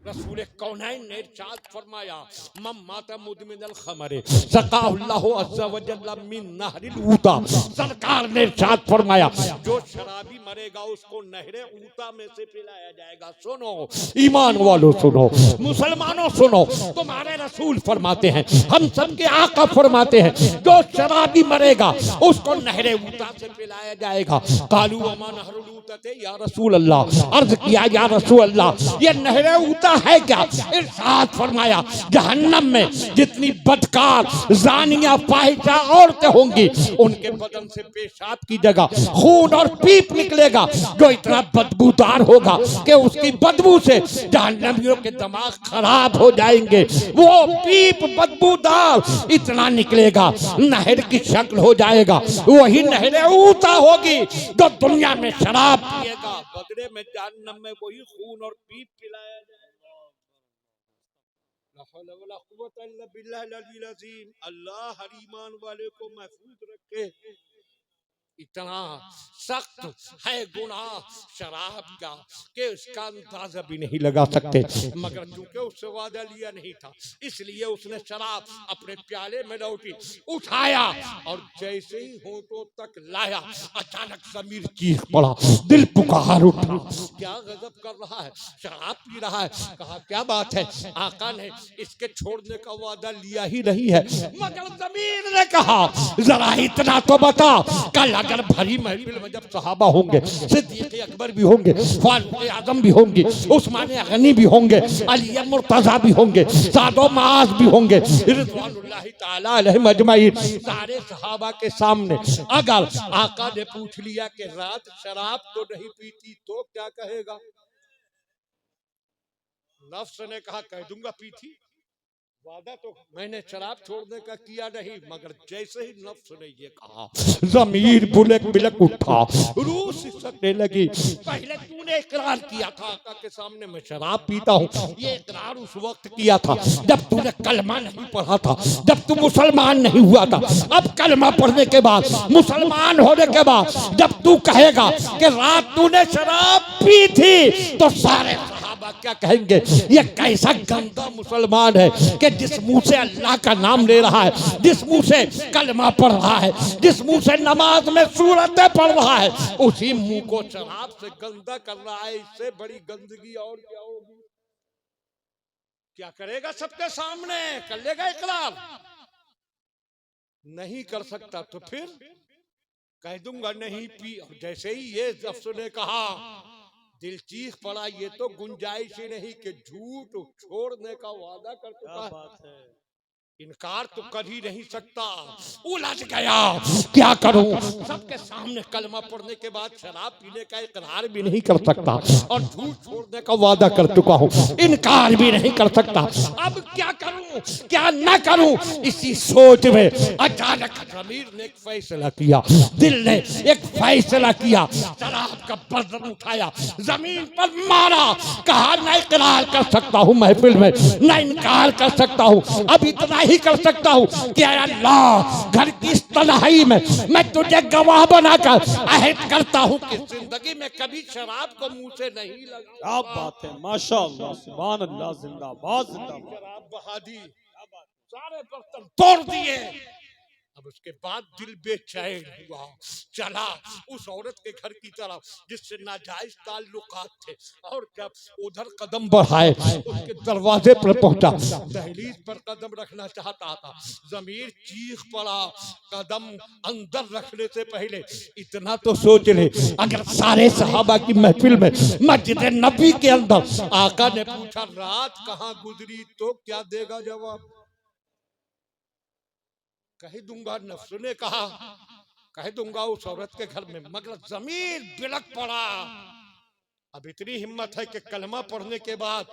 रसूल कौनैन ने इरशाद फरमाया, मम माता मुदमिनल खमरे सकाहुल्लाहु अज़्ज़ा व जल्ला मिन नहरिल ऊता। सरकार ने इरशाद फरमाया, जो शराबी मरेगा उसको नहरे ऊता में से पिलाया जाएगा। सुनो ईमान वालों, सुनो मुसलमानों, सुनो, तुम्हारे रसूल फरमाते हैं, हम सबके आका फरमाते हैं, जो शराबी मरेगा उसको नहरे ऊता से पिलाया जाएगा। कालू वमा नहरुल ऊता थे या रसूल अल्लाह, अर्ज किया या रसूल अल्लाह ये नहरे ऊता है क्या? इरशाद फरमाया, जहन्नम में जितनी बदकार जानिया फाहिशा औरतें होंगी उनके बदन से पेशाब की जगह खून और पीप निकलेगा, जो इतना बदबूदार होगा कि उसकी बदबू से जहन्नमियों के दिमाग खराब हो जाएंगे। वो पीप बदबूदार इतना निकलेगा, नहर की शक्ल हो जाएगा, वही नहर ऊता होगी जो दुनिया में शराब पिएगा, बदले में जहन्नम में वही खून और पीप पिलाया जाएगा। अल्लाह हर ईमान वाले को महफूज रखे। इतना सख्त है गुनाह शराब का कि उसका अंदाजा भी नहीं लगा सकते, मगर चूंकि उससे वादा लिया नहीं था इसलिए उसने शराब अपने प्याले में लौटी, उठाया और जैसे ही होठों तक लाया अचानक ज़मीर चीख पड़ा, दिल पुकार उठा, क्या गजब कर रहा है, शराब पी रहा है। कहा क्या बात है, आका ने इसके छोड़ने का वादा लिया ही नहीं है, मगर ज़मीर ने कहा जरा इतना तो बता, कल अगर भरी महफिल में जब सहाबा होंगे, सिद्दीक़ अकबर भी होंगे, फारूक आज़म भी होंगे, उस्मान गनी भी होंगे, अली मुर्तज़ा भी होंगे, सादो माज भी होंगे, रिज़वानुल्लाहि ताला अलैहिम अजमईन, सारे सहाबा के सामने अगर आका ने पूछ लिया कि रात शराब तो नहीं पीती तो क्या कहेगा? नफ्स ने कहा कह दूंगा पी थी, वादा तो मैंने शराब छोड़ने का किया नहीं, मगर जैसे ही नफ्स ने ये कहा ज़मीर बुलक बिलक उठा, रूह सिसकने लगी। पहले तूने इकरार किया था आका के सामने मैं शराब पीता हूँ, ये इकरार उस वक्त किया था जब तूने कलमा नहीं पढ़ा था, जब तू मुसलमान नहीं हुआ था। अब कलमा पढ़ने के बाद, मुसलमान होने के बाद जब तू कहेगा कि रात तूने शराब पी थी तो सारे क्या कहेंगे, ये कैसा गंदा मुसलमान है कि जिस मुंह से अल्लाह का नाम ले रहा है, जिस मुंह से कलमा पढ़ रहा है, जिस मुंह से नमाज में सूरतें पढ़ रहा है, उसी मुंह को शराब से गंदा कर रहा है। इससे बड़ी गंदगी और क्या होगी? क्या करेगा? सबके सामने कर लेगा इकरार? नहीं कर सकता तो फिर कह दूंगा नहीं पी। जैसे ही ये नफ्स ने कहा दिल चीख पड़ा, ये तो गुंजाइश ही नहीं कि झूठ छोड़ने का वादा कर चुका है। इनकार तो कर ही नहीं सकता। उलझ गया, क्या करूं? सबके सामने कलमा पढ़ने के बाद शराब पीने का इकरार भी नहीं कर सकता और झूठ छोड़ने का वादा कर चुका हूं, इनकार भी नहीं कर सकता। अब क्या करूं, क्या ना करूं? इसी सोच में अचानक जमीर ने एक फैसला किया, दिल ने एक फैसला किया। शराब का बर्तन उठाया, जमीन पर मारा, कहा ना इकरार कर सकता हूं महफिल में, ना इनकार कर सकता हूं। अब इतना ही कर सकता हूं कि अल्लाह, घर की इस तन्हाई में मैं तुझे गवाह बनाकर अहद करता हूं कि जिंदगी में कभी शराब को मुंह से नहीं लगा। क्या बात है, माशाअल्लाह, सुभान अल्लाह, जिंदाबाद जिंदाबाद। शराब बहा दी, सारे बर्तन तोड़ दिए। अब उसके बाद दिल बेचैन हुआ, चला उस औरत के घर की तरफ जिससे नाजायज ताल्लुकात थे, और जब उधर कदम बढ़ाए उसके दरवाजे पर पहुंचा, दहलीज पर कदम रखना चाहता था, जमीर चीख पड़ा। कदम अंदर रखने से पहले इतना तो सोच ले, अगर सारे सहाबा की महफिल में मस्जिद नबी के अंदर आका ने पूछा रात कहाँ गुजरी तो क्या देगा जवाब? कह दूंगा नफ्स ने कहा, कह दूंगा उस औरत के घर में, मगर जमीन बिलक पड़ा। अब इतनी हिम्मत है कि कलमा पढ़ने के बाद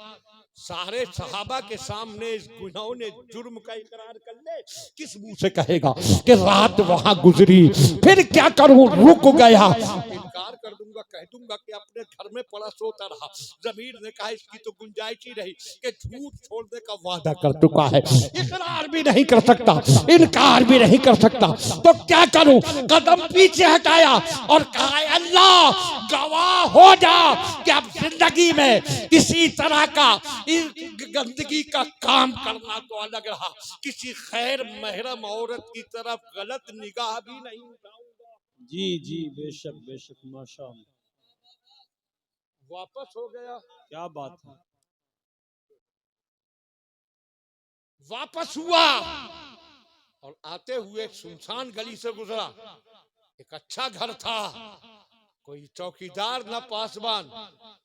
सारे सहाबा के सामने इस गुनाहों ने जुर्म का इकरार कर ले, किस मुंह से कहेगा कि रात वहां गुजरी? फिर क्या करूं, रुक गया। इनकार कर दूंगा, कह दूंगा कि अपने घर में पड़ा सोता रहा। जमीर ने कहा इसकी तो गुंजाइश ही रही कि झूठ छोड़ने का वादा कर चुका है, इकरार भी नहीं कर सकता, इनकार भी नहीं कर सकता, तो क्या करूं? कदम पीछे हटाया और कहा अल्लाह गवाह हो जा कि अब जिंदगी में किसी तरह का गंदगी का काम करना तो अलग रहा, किसी खैर महरम औरत की तरफ गलत निगाह भी नहीं उठाऊंगा। जी जी, बेशक बेशक, माशाअल्लाह। वापस हो गया, क्या बात है। वापस हुआ और आते हुए सुनसान गली से गुजरा। एक अच्छा घर था, कोई चौकीदार न पासबान।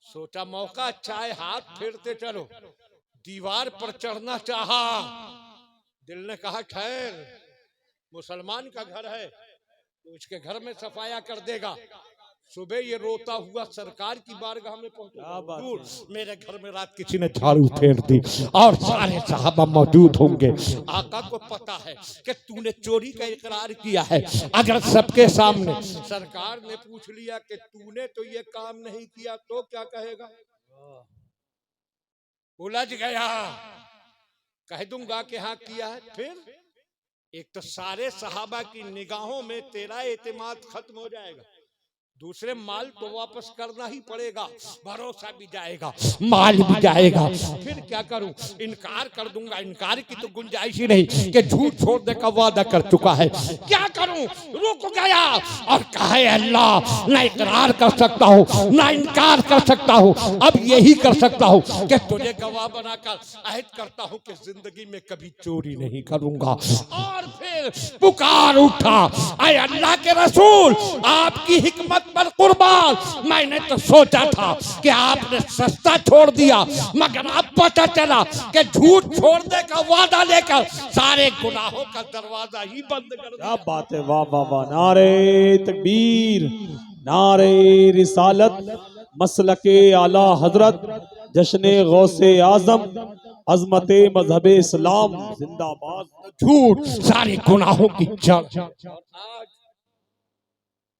सोचा मौका अच्छा है, हाथ फेरते चलो। दीवार पर चढ़ना चाहा, दिल ने कहा ठहर, मुसलमान का घर है तो इसके घर में सफाया कर देगा। सुबह ये रोता हुआ सरकार की बारगाह में पहुंचा, दूर मेरे घर में रात किसी ने झाड़ू फेर दी और सारे साहबा मौजूद होंगे। आका को पता है कि तूने चोरी का इकरार किया है, अगर सबके सामने सरकार ने पूछ लिया कि तूने तो ये काम नहीं किया तो क्या कहेगा? उलझ गया, कह दूंगा कि हाँ किया है। फिर एक तो सारे सहाबा की निगाहों में तेरा एतमाद खत्म हो जाएगा, दूसरे माल तो वापस करना ही पड़ेगा, भरोसा भी जाएगा, माल भी जाएगा। फिर क्या करूं? इनकार कर दूंगा, इनकार की तो गुंजाइश ही नहीं कि झूठ छोड़ने का वादा कर चुका है। क्या करूं? रुक गया और कहा अल्लाह ना इकरार कर सकता हूं ना इनकार कर सकता हूं, अब यही कर सकता हूं कि तुझे गवाह बनाकर अहद करता हूं कि जिंदगी में कभी चोरी नहीं करूंगा। और फिर पुकार उठा, ऐ अल्लाह के रसूल, आपकी हिकमत पर कुर्बान, मैंने तो सोचा था कि आपने सस्ता छोड़ दिया, मगर अब पता चला कि झूठ छोड़ने का वादा लेकर सारे गुनाहों का दरवाजा ही बंद कर दिया। क्या बात है, वाह वाह वाह, नारे तकबीर, नारे रिसालत, मसलके आला हजरत, जश्ने गौसे आजम, अजमत मजहब इस्लाम जिंदाबाद। झूठ सारे गुनाहों की जड़। आज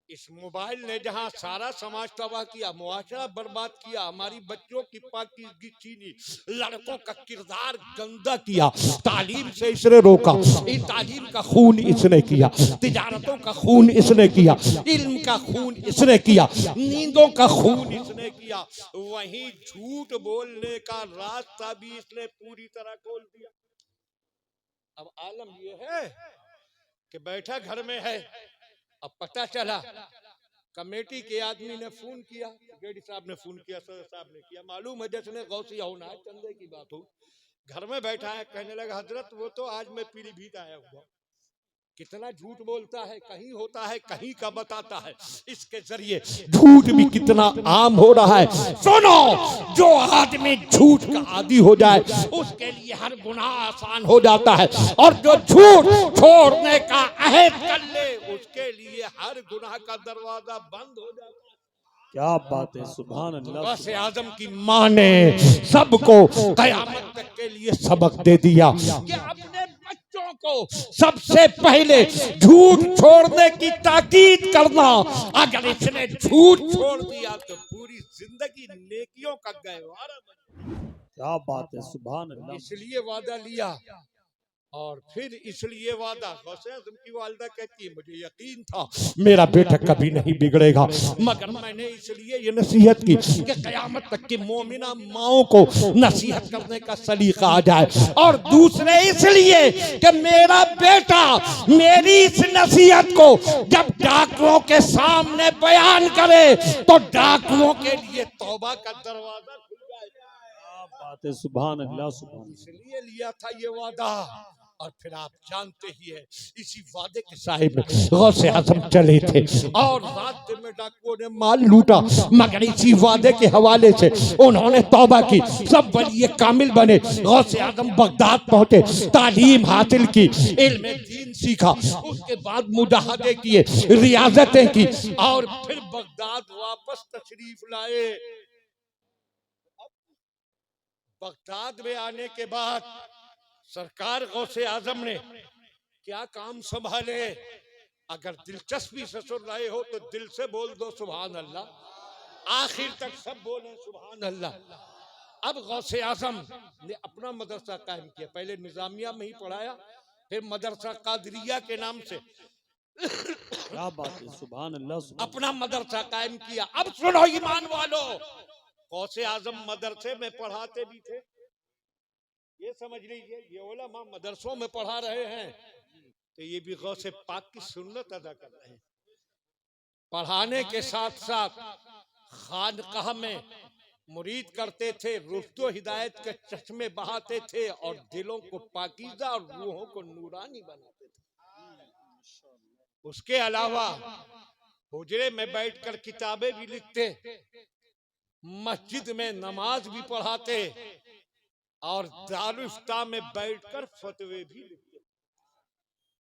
इस मोबाइल ने जहां सारा समाज तबाह किया, मुआशरा बर्बाद किया, हमारी बच्चों की पाकीज़गी छीनी, लड़कों का किरदार गंदा किया, तालीम से इसने रोका, इन तालीम का खून इसने किया, तिजारतों का खून इसने किया, इल्म का खून इसने किया, नींदों का खून इसने किया, वहीं झूठ बोलने का रास्ता भी इसने पूरी तरह खोल दिया। अब आलम यह है कि बैठा घर में है, अब पता चला कमेटी के आदमी ने फोन किया, गेडी साहब ने फोन किया, सदर साहब ने किया, मालूम है जैसे गौसिया होना है, चंदे की बात हो। घर में बैठा है, कहने लगा हजरत वो तो आज मैं पीलीभीत आया हुआ, कितना झूठ बोलता है, कहीं होता है कहीं का बताता है। इसके जरिए झूठ भी कितना आम हो रहा है। सुनो, जो आदमी झूठ का आदी हो जाए उसके लिए हर गुनाह आसान हो जाता है, और जो झूठ छोड़ने का अहद कर ले उसके लिए हर गुनाह का दरवाजा बंद हो जाता है। क्या बात है, सुभान अल्लाह। गौसे आजम की माँ ने सबको कयामत तक के लिए सबक दे दिया कि अपने बच्चों को सबसे पहले झूठ छोड़ने की ताकीद करना। अगर इसने झूठ छोड़ दिया तो पूरी जिंदगी नेकियों का गहवारा बन। क्या बात है, सुभान अल्लाह। इसलिए वादा लिया, और फिर इसलिए वादा। गौसे आज़म की वालिदा कहती है, मुझे यकीन था मेरा बेटा कभी नहीं बिगड़ेगा, मगर मैंने इसलिए ये नसीहत की कि क़यामत तक की मोमिना माओं को नसीहत करने का सलीका आ जाए, और दूसरे इसलिए कि मेरा बेटा मेरी इस नसीहत को जब डाकुओं के सामने बयान करे तो डाकुओं के लिए तौबा का दरवाजा खुल जाए। क्या बात है, सुभान अल्लाह, सुभान अल्लाह। इसलिए लिया था ये वादा। और फिर आप जानते ही है, इसी वादे के साहिब में गौसे आज़म चले थे, और रात में डाकुओं ने माल लूटा, मगर इसी वादे के हवाले से उन्होंने तौबा की, सब वली कामिल बने। गौसे आज़म बगदाद पहुंचे, तालीम हासिल की, इल्म दीन सीखा, उसके बाद मुजाहदे किए, रियाजतें की, और फिर बगदाद वापस तशरीफ लाए। बगदाद में आने के बाद सरकार गौसे आजम ने क्या काम संभाले। अगर दिलचस्पी से सुन रहे हो तो दिल से बोल दो सुभान अल्लाह, आखिर तक सब बोले सुभान अल्लाह। अब गौसे आजम ने अपना मदरसा कायम किया। पहले निजामिया में ही पढ़ाया, फिर मदरसा कादरिया के नाम से क्या बात है, सुभान अल्लाह, सुभान अपना मदरसा कायम किया। अब सुनो ईमान वालों, गौसे आजम मदरसे में पढ़ाते भी थे, ये समझ लीजिए। ये उलमा मदरसों में पढ़ा रहे हैं तो ये भी गौसे पाक की सुन्नत अदा कर रहे हैं। पढ़ाने के साथ साथ खानकाह में मुरीद करते थे, रुश्तो हिदायत के चश्मे बहाते थे, और दिलों को पाकीज़ा और रूहों को नूरानी बनाते थे। उसके अलावा हुजरे में बैठकर किताबें भी लिखते, मस्जिद में नमाज भी पढ़ाते, और दारुल इफ्ता में बैठकर फतवे भी लिखते।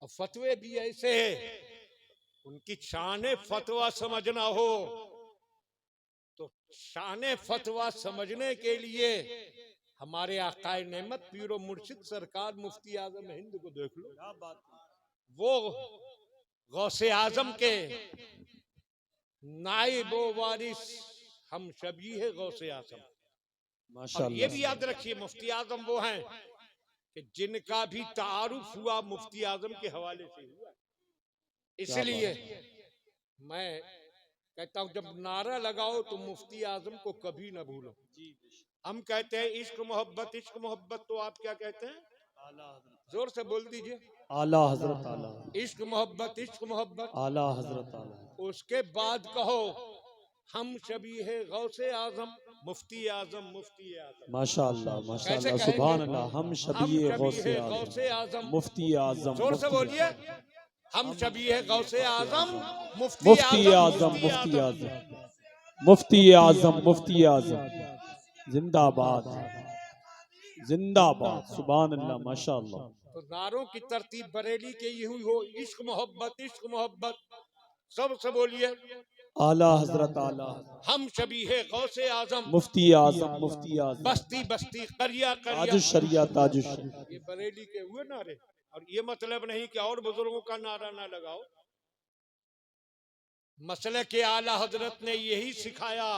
और फतवे भी ऐसे है, उनकी शान फतवा समझना हो तो शान फतवा समझने के लिए हमारे आकाए नेमत पीरो मुर्शिद सरकार मुफ्ती आजम हिंद को देख लो। वो गौसे आजम के नाइबो वारिस हम शबी है गौसे आजम। और ये भी याद रखिए, मुफ्ती आजम वो हैं कि जिनका भी तारुफ हुआ मुफ्ती आजम के हवाले से हुआ। इसलिए मैं कहता हूँ, जब नारा लगाओ तो मुफ्ती आजम को कभी ना भूलो। हम कहते हैं इश्क मोहब्बत, इश्क मोहब्बत, तो आप क्या कहते हैं? जोर से बोल दीजिए, आला हजरत आला। इश्क मोहब्बत, इश्क मोहब्बत, आला हजरत आला। उसके बाद कहो हम शबी है गौसे आजम मुफ्ती आजम, मुफ्ती आजम। माशाअल्लाह, माशाअल्लाह, सुभान अल्लाह। हम शबी है गौसे आजम, मुफ्ती आजम। जोर से बोलिए, हम शबी है गौसे आजम, मुफ्ती आजम, मुफ्ती आजम, मुफ्ती आजम, मुफ्ती आजम। जिंदाबाद, जिंदाबाद, सुभान अल्लाह, माशाअल्लाह। तो नारों की तरतीब बरेली के यूं हो, इश्क मोहब्बत, इश्क मोहब्बत, सबसे बोलिए आला हजरत आला। हम शबी है गौसे आजम, मुफ्ती आजम, मुफ्ती आजम। बस्ती बस्ती करिया करिया, ताजुश शरिया, ताजुश शरिया। ये बरेली के हुए नारे। और ये मतलब नहीं कि और बुजुर्गों का नारा ना लगाओ। मसले के आला हजरत ने यही सिखाया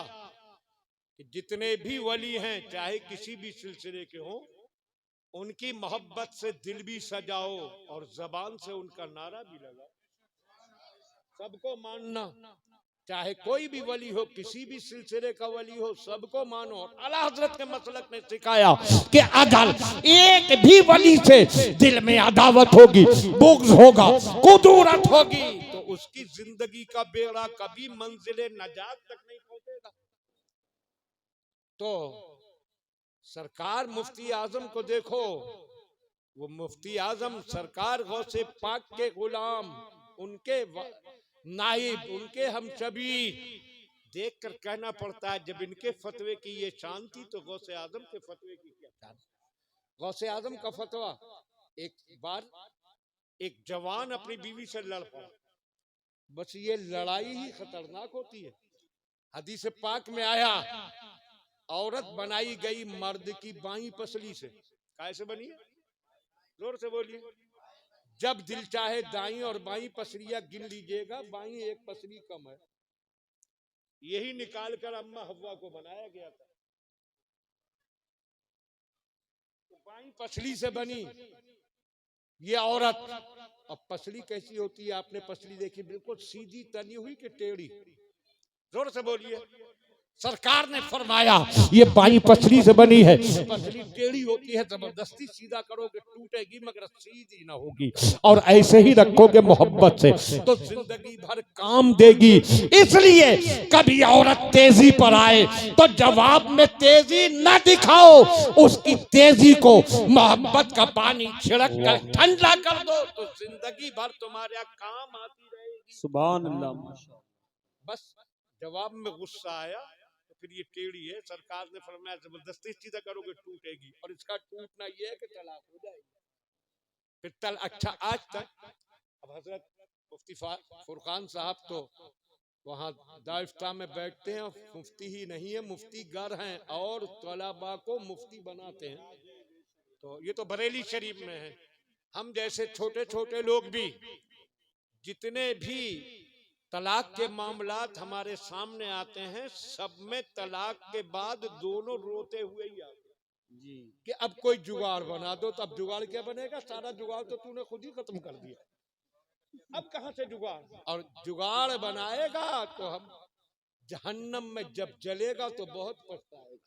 कि जितने भी वली हैं, चाहे किसी भी सिलसिले के हों, उनकी मोहब्बत से दिल भी सजाओ और जबान से उनका नारा भी लगाओ। सबको मानना, चाहे कोई भी वली हो, किसी भी सिलसिले का वली हो, सबको मानो। और आला हजरत के मसलक ने सिखाया कि अगर एक भी वली से दिल में अदावत होगी, बुग़्ज़ होगा, कुदूरत होगी, तो उसकी जिंदगी का बेड़ा कभी मंजिले नजात तक नहीं पहुंचेगा। तो सरकार मुफ्ती आजम को देखो, वो मुफ्ती आजम सरकार गौसे पाक के गुलाम, उनके नाइब, उनके हमशबीर देख कर कहना पड़ता है जब इनके फतवे की ये शान थी तो गौसे आजम के फतवे की क्या शान। गौसे आजम का फतवा, एक बार एक जवान अपनी बीवी से लड़ पड़ा, बस ये लड़ाई ही खतरनाक होती है। हदीस पाक में आया, औरत बनाई गई मर्द की बाईं पसली से। कैसे बनी है? जोर से बोलिए। जब दिल चाहे दाईं और बाईं पसलियां गिन लीजिएगा, बाईं एक पसली कम है। यही निकाल कर अम्मा हव्वा को बनाया गया था। तो बाईं पसली से बनी ये औरत। अब पसली कैसी होती है? आपने पसली देखी, बिल्कुल सीधी तनी हुई कि टेढ़ी? जोर से बोलिए। सरकार ने फरमाया ये बाईं पसली से बनी है। पसली टेढ़ी होती है, जबरदस्ती सीधा करोगे टूटेगी, मगर सीधी ना होगी। और ऐसे ही रखोगे मोहब्बत से तो जिंदगी भर काम देगी। इसलिए कभी औरत तेजी पर आए तो जवाब में तेजी न दिखाओ, उसकी तेजी को मोहब्बत का पानी छिड़क कर ठंडा कर दो तो जिंदगी भर तुम्हारे काम आती रहेगी। सुभान अल्लाह। बस जवाब में गुस्सा आया तो फिर ये टेढ़ी है। सरकार ने फरमाया जबरदस्ती सीधा करोगे टूटेगी, और इसका टूटना ये है कि तलाक हो जाएगी। फिर अच्छा आज तक अब हजरत मुफ्ती फुरकान साहब तो वहाँ दाइफ्ता में बैठते हैं, मुफ्ती ही नहीं है, मुफ्ती गर हैं और तलबा को मुफ्ती बनाते हैं। तो ये तो बरेली शरीफ में है। हम जैसे छोटे छोटे लोग भी जितने भी तलाक के मामलात हमारे सामने आते हैं, सब में तलाक के बाद दोनों रोते हुए ही आते हैं जी कि अब कोई जुगाड़ बना दो। तो अब जुगाड़ क्या बनेगा? सारा जुगाड़ तो तूने खुद ही खत्म कर दिया, अब कहां से जुगाड़? और जुगाड़ बनाएगा तो हम जहन्नम में जब जलेगा तो बहुत पछताएगा।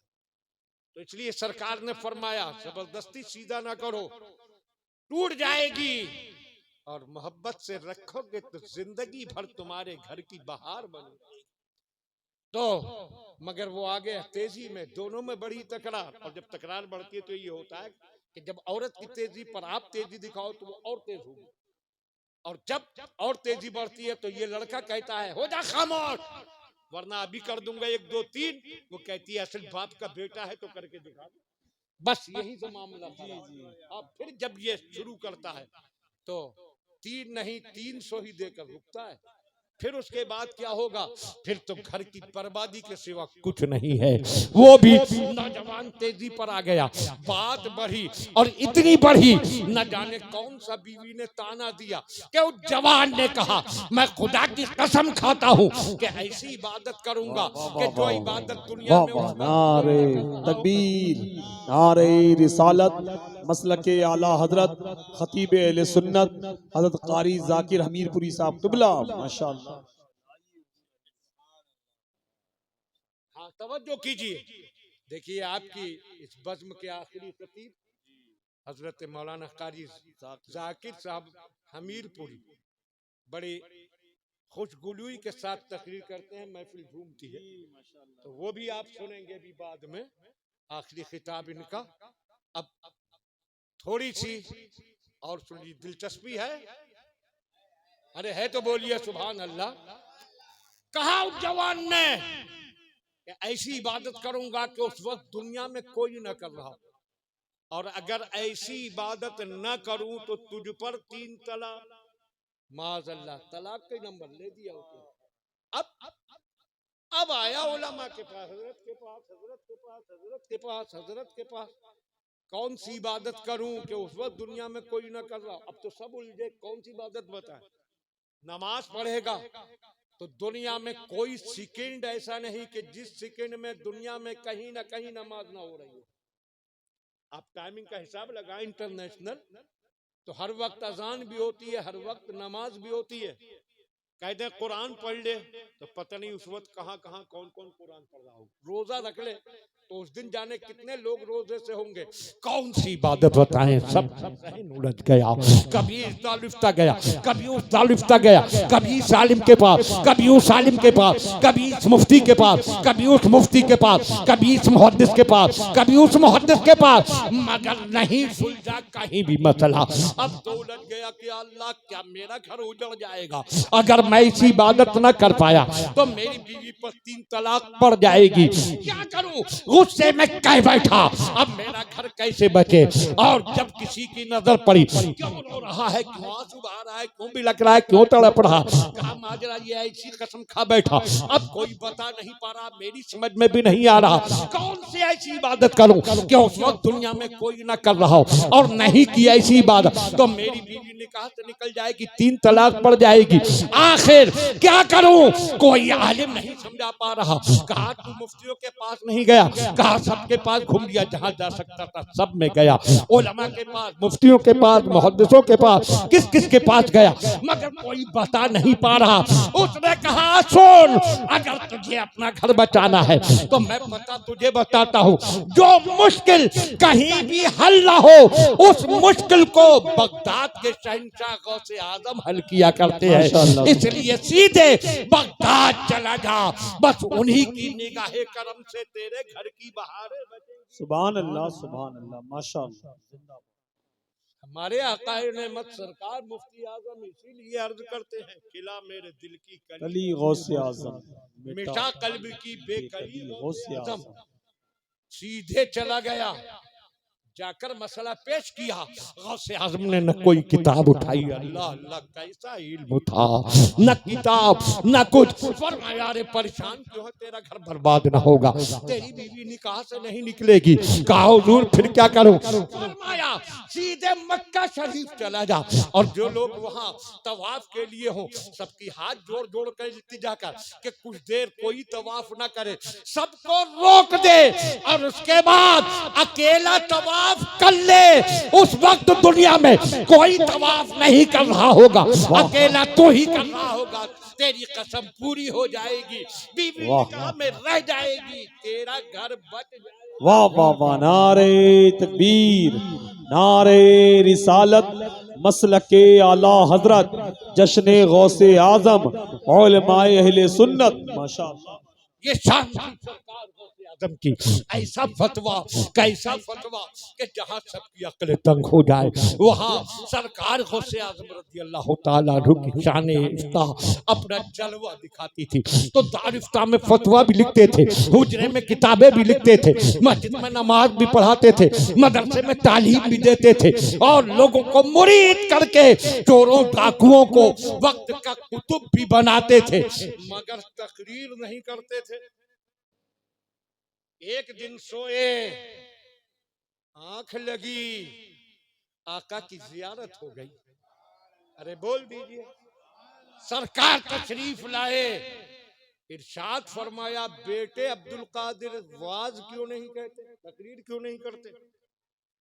तो इसलिए सरकार ने फरमाया जबरदस्ती सीधा ना करो, टूट जाएगी। और मोहब्बत से रखोगे तो जिंदगी भर तुम्हारे घर की बहार बनेगी। तो मगर वो आगे तेजी में, दोनों में बड़ी तकरार। और जब तकरार बढ़ती है तो ये होता है कि जब औरत की तेजी पर आप तेजी दिखाओ तो वो और तेज होगी, और जब और तेजी बढ़ती है तो ये लड़का कहता है हो जा खामोश, वरना अभी कर दूंगा 1 2 3। वो कहती है असल बाप का बेटा है तो करके दिखा। बस यही तो मामला था। अब फिर जब ये शुरू करता है तो 3 नहीं 300 ही देकर रुकता है। फिर उसके बाद क्या होगा? फिर तो घर की बर्बादी के सिवा कुछ नहीं है। वो भी नौजवान तेजी पर आ गया, बात बढ़ी और इतनी बढ़ी, न जाने कौन सा बीवी ने ताना दिया कि उस जवान ने कहा मैं खुदा की कसम खाता हूँ कि ऐसी इबादत करूंगा कि जो इबादत दुनिया में। नारे तकबीर, नारे रिसालत, मसलके आला हजरत खतीब अहले सुन्नत हजरत कारी जाकिर हमीरपुरी साहब क़िबला, माशाअल्लाह। हाँ तवज्जो कीजिए। देखिए आपकी इस बज़्म के आखिरी खतीब हजरत मौलाना कारी जाकिर साहब हमीरपुरी बड़ी खुशगुलूई के साथ तकरीर करते हैं, महफिल झूमती है। तो वो भी आप सुनेंगे भी बाद में, आखिरी खिताब इनका। अब थोड़ी सी और सुनिए, दिलचस्पी है। अरे है तो बोलिए सुभान अल्लाह। कहा उस जवान ने कि ऐसी इबादत करूंगा कि उस वक्त दुनिया में कोई न कर रहा, और अगर ऐसी इबादत न करूं तो तुझ पर 3 तलाक। माज़अल्लाह, तलाक के नंबर ले दिया उसने। अब आया उलमा के पास, हजरत के पास, हजरत के पास, हजरत के पास, हजरत के पास, कौन सी इबादत करूं कि उस वक्त दुनिया में कोई ना कर रहा। अब तो सब उलझे, कौन सी इबादत बताए? नमाज पढ़ेगा तो दुनिया में कोई सेकंड ऐसा नहीं कि जिस सेकंड में दुनिया में कहीं ना कहीं नमाज ना हो रही हो। आप टाइमिंग का हिसाब लगाएं इंटरनेशनल, तो हर वक्त अजान भी होती है, हर वक्त नमाज भी होती है। कह दे कुरान पढ़ ले तो पता नहीं उस वक्त कहाँ कहाँ कौन कौन कुरान पढ़ रहा हो। रोजा रख ले तो उस दिन जाने कितने लोग रोजे से होंगे। कौन सी इबादत बताएं, सब जहन उलझ गया। कभी इस तालिफ्ता गया, कभी उस तालिफ्ता गया, कभी इस आलिम के पास, कभी उस आलिम के पास, कभी इस मुफ्ती के पास, कभी उस मुफ्ती के पास, कभी इस मुहद्दिस के पास, कभी उस मुहद्दिस के पास, मगर नहीं सुलझा कहीं भी मसला। अब तो उलझ गया कि अल्लाह क्या मेरा घर उजड़ जाएगा अगर मैं इसी इबादत न कर पाया तो मेरी बीवी पर 3 तलाक पड़ जाएगी, क्या करूं? गुस्से में कह बैठा अब मेरा घर कैसे बचे। और जब किसी की नजर पड़ी, क्यों रो रहा है, क्यों आंसू बहा रहा है, क्यों बिलख रहा है, क्यों तड़प रहा, कहा माजरा ये ऐसी कसम खा बैठा अब कोई बता नहीं पा रहा, मेरी समझ में भी नहीं आ रहा कौन सी ऐसी इबादत करूं कि उस वक्त दुनिया में कोई ना कर रहा हो और नहीं की ऐसी इबादत तो मेरी बीवी निकाह से निकल जाएगी, 3 तलाक पड़ जाएगी। आखिर क्या करूं? कोई आलिम नहीं समझा पा रहा। कहा तू मुफ्तियों के पास नहीं गया? कहा सबके पास घूम लिया, जहां जा सकता था सब में गया, उलमा के पास, मुफ्तियों के पास, मुहद्दिसों के पास, किस किस के पास गया, मगर कोई बता नहीं पा रहा। उसने कहा सुन, अगर तुझे अपना घर बचाना है तो मैं पता तुझे बताता हूँ, जो मुश्किल कहीं भी हल ना हो उस मुश्किल को बगदाद के शहंशाह गौसे आजम हल किया करते हैं, इसलिए सीधे बगदाद चला जा, बस उन्हीं की निगाहे करम से तेरे घर की बहारें बचेंगी। सुभान अल्लाह माशाअल्लाह। हमारे आकाए नेमत सरकार मुफ्ती आजम इसीलिए अर्ज करते हैं, खिला मेरे दिल की कली गौसे आजम, मिटा कल्ब की बेकली गौसे आजम। आजम। सीधे चला गया, जाकर मसला पेश किया। गौसे आजम ने न कोई किताब उठाई, अल्लाह अल्लाह कैसा इल्म था, न किताब न कुछ। फरमाया रे परेशान क्यों है, तेरा घर बर्बाद न होगा, तेरी बीवी निकाह से नहीं निकलेगी। कहा हुजूर फिर क्या करूं? फरमाया सीधे मक्का शरीफ चला जा और जो लोग वहां तवाफ के लिए हो सबकी हाथ जोड़ जोड़ कर इल्तिजा कर कि कुछ देर कोई तवाफ ना करे, सबको रोक दे और उसके बाद अकेला तवाफ कर ले। उस वक्त दुनिया में कोई तवाफ नहीं कर रहा होगा, अकेला तो ही कर रहा होगा, तेरी कसम पूरी हो जाएगी, बीवी निकाह में रह जाएगी, तेरा घर बच जाएगा। वाह वाह वाह, नारे तकबीर, नारे रिसालत, मसलके आला हजरत, जश्न गौसे आजम, उलमाए अहले सुन्नत, माशाअल्लाह। ये शान सरकार गौसे आजम की, ऐसा फतवा, कैसा फतवा कि जहां सबकी अक्ल तंग हो जाए वहां सरकार गौसे आजम रज़ी अल्लाह तआला अन्हु की शान इफ्ता अपना जलवा दिखाती थी। तो दारिफ्ता में फतवा भी लिखते थे, हुजरे में किताबें भी लिखते थे, मस्जिद में नमाज भी पढ़ाते थे, मदरसे में तालीम भी देते थे और लोगों को मुरीद करके चोरों डाकुओं को वक्त का कुतुब भी बनाते थे, मगर तकरीर नहीं करते थे। एक दिन सोए, आंख लगी, आका की जियारत हो गई। अरे बोल दीजिए, सरकार तशरीफ लाए, इरशाद फरमाया बेटे अब्दुल कादिर वाज क्यों नहीं कहते, तकरीर क्यों नहीं करते?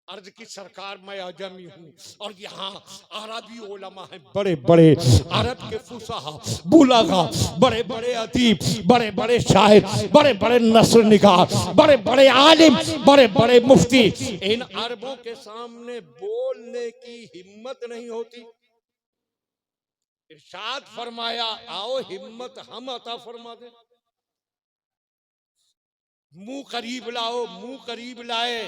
अर्ज की सरकार मैं अजमी हूँ और यहाँ अरबी उलमा हैं, बड़े बड़े अरब के फुसहा बुलगा, बड़े बड़े अदीब, बड़े बड़े शायर, बड़े बड़े नस्र निगार, बड़े बड़े आलिम, बड़े बड़े मुफ्ती, इन अरबों के सामने बोलने की हिम्मत नहीं होती। इरशाद फरमाया आओ हिम्मत हम अता फरमा दे, मुंह करीब लाओ, मुंह करीब लाए।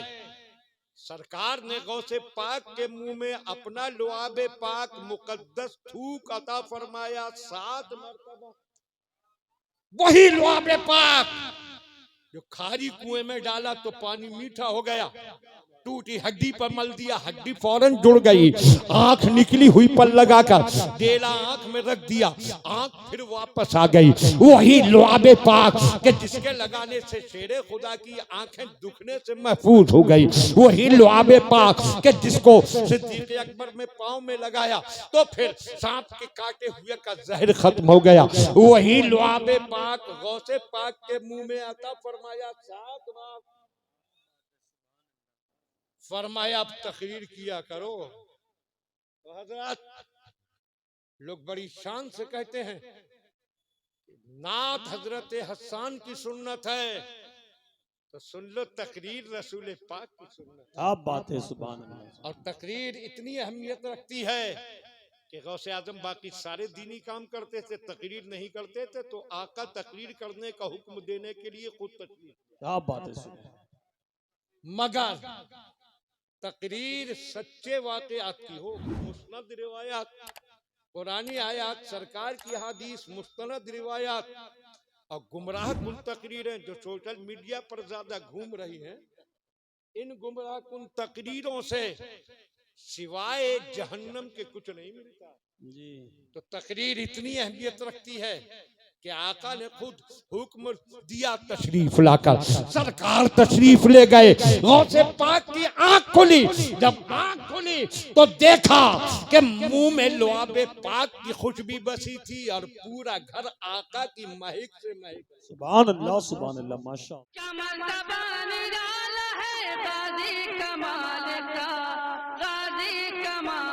सरकार ने गौसे पाक के मुंह में अपना लुआबे पाक मुकद्दस थूक अता फरमाया 7 मरतबा। वही लुआबे पाक जो खारी कुएं में डाला तो पानी मीठा हो गया, टूटी हड्डी पर मल दिया, हड्डी फौरन जुड़ गई, आंख निकली हुई पर लगाकर डेला आंख में रख दिया, आंख फिर वापस आ गई। वही लुआबे पाक के जिसके लगाने से शेरे खुदा की आंखें दुखने से महफूज हो गई, वही लुआबे पाक के जिसको सिद्दीक अकबर में पांव में लगाया तो फिर सांप के काटे हुए का जहर खत्म हो गया। वही लुआबे पाक गौसे पाक के मुंह में अता फरमाया 7 बार। फरमाया अब तकरीर किया करो। तो हजरत लोग बड़ी शान से कहते हैं नात हजरत हसन की सुन्नत है, तो सुन लो तकरीर रसूल पाक की सुन्नत। क्या बात है, सुभान अल्लाह। और तकरीर इतनी अहमियत रखती है कि गौसे आजम बाकी सारे दीनी काम करते थे, तकरीर नहीं करते थे, तो आका तकरीर करने का हुक्म देने के लिए खुद तकरीर। क्या बात है, सुभान। मगर तकरीर सच्चे वाकयात की हो, मुस्नद रिवायात, कुरानी आयात, सरकार की हदीस, मुस्तनद रिवायात, और गुमराह कुन तकरीरें जो सोशल मीडिया पर ज्यादा घूम रही हैं, इन गुमराह कुन तकरीरों से सिवाय जहन्नम के कुछ नहीं मिलता जी। तो तकरीर इतनी अहमियत रखती है कि आका ने खुद हुक्म दिया तशरीफ लाकर, सरकार तशरीफ ले गए, गौसे पाक की आंख खुली, जब आंख खुली तो देखा कि मुंह में लुआबे पाक की खुशबू बसी थी और पूरा घर आका की महक से महक। सुभान अल्लाह, सुभान अल्लाह, माशा। क्या मर्तबा निराला है गाजी कमाल का, गाजी कमाल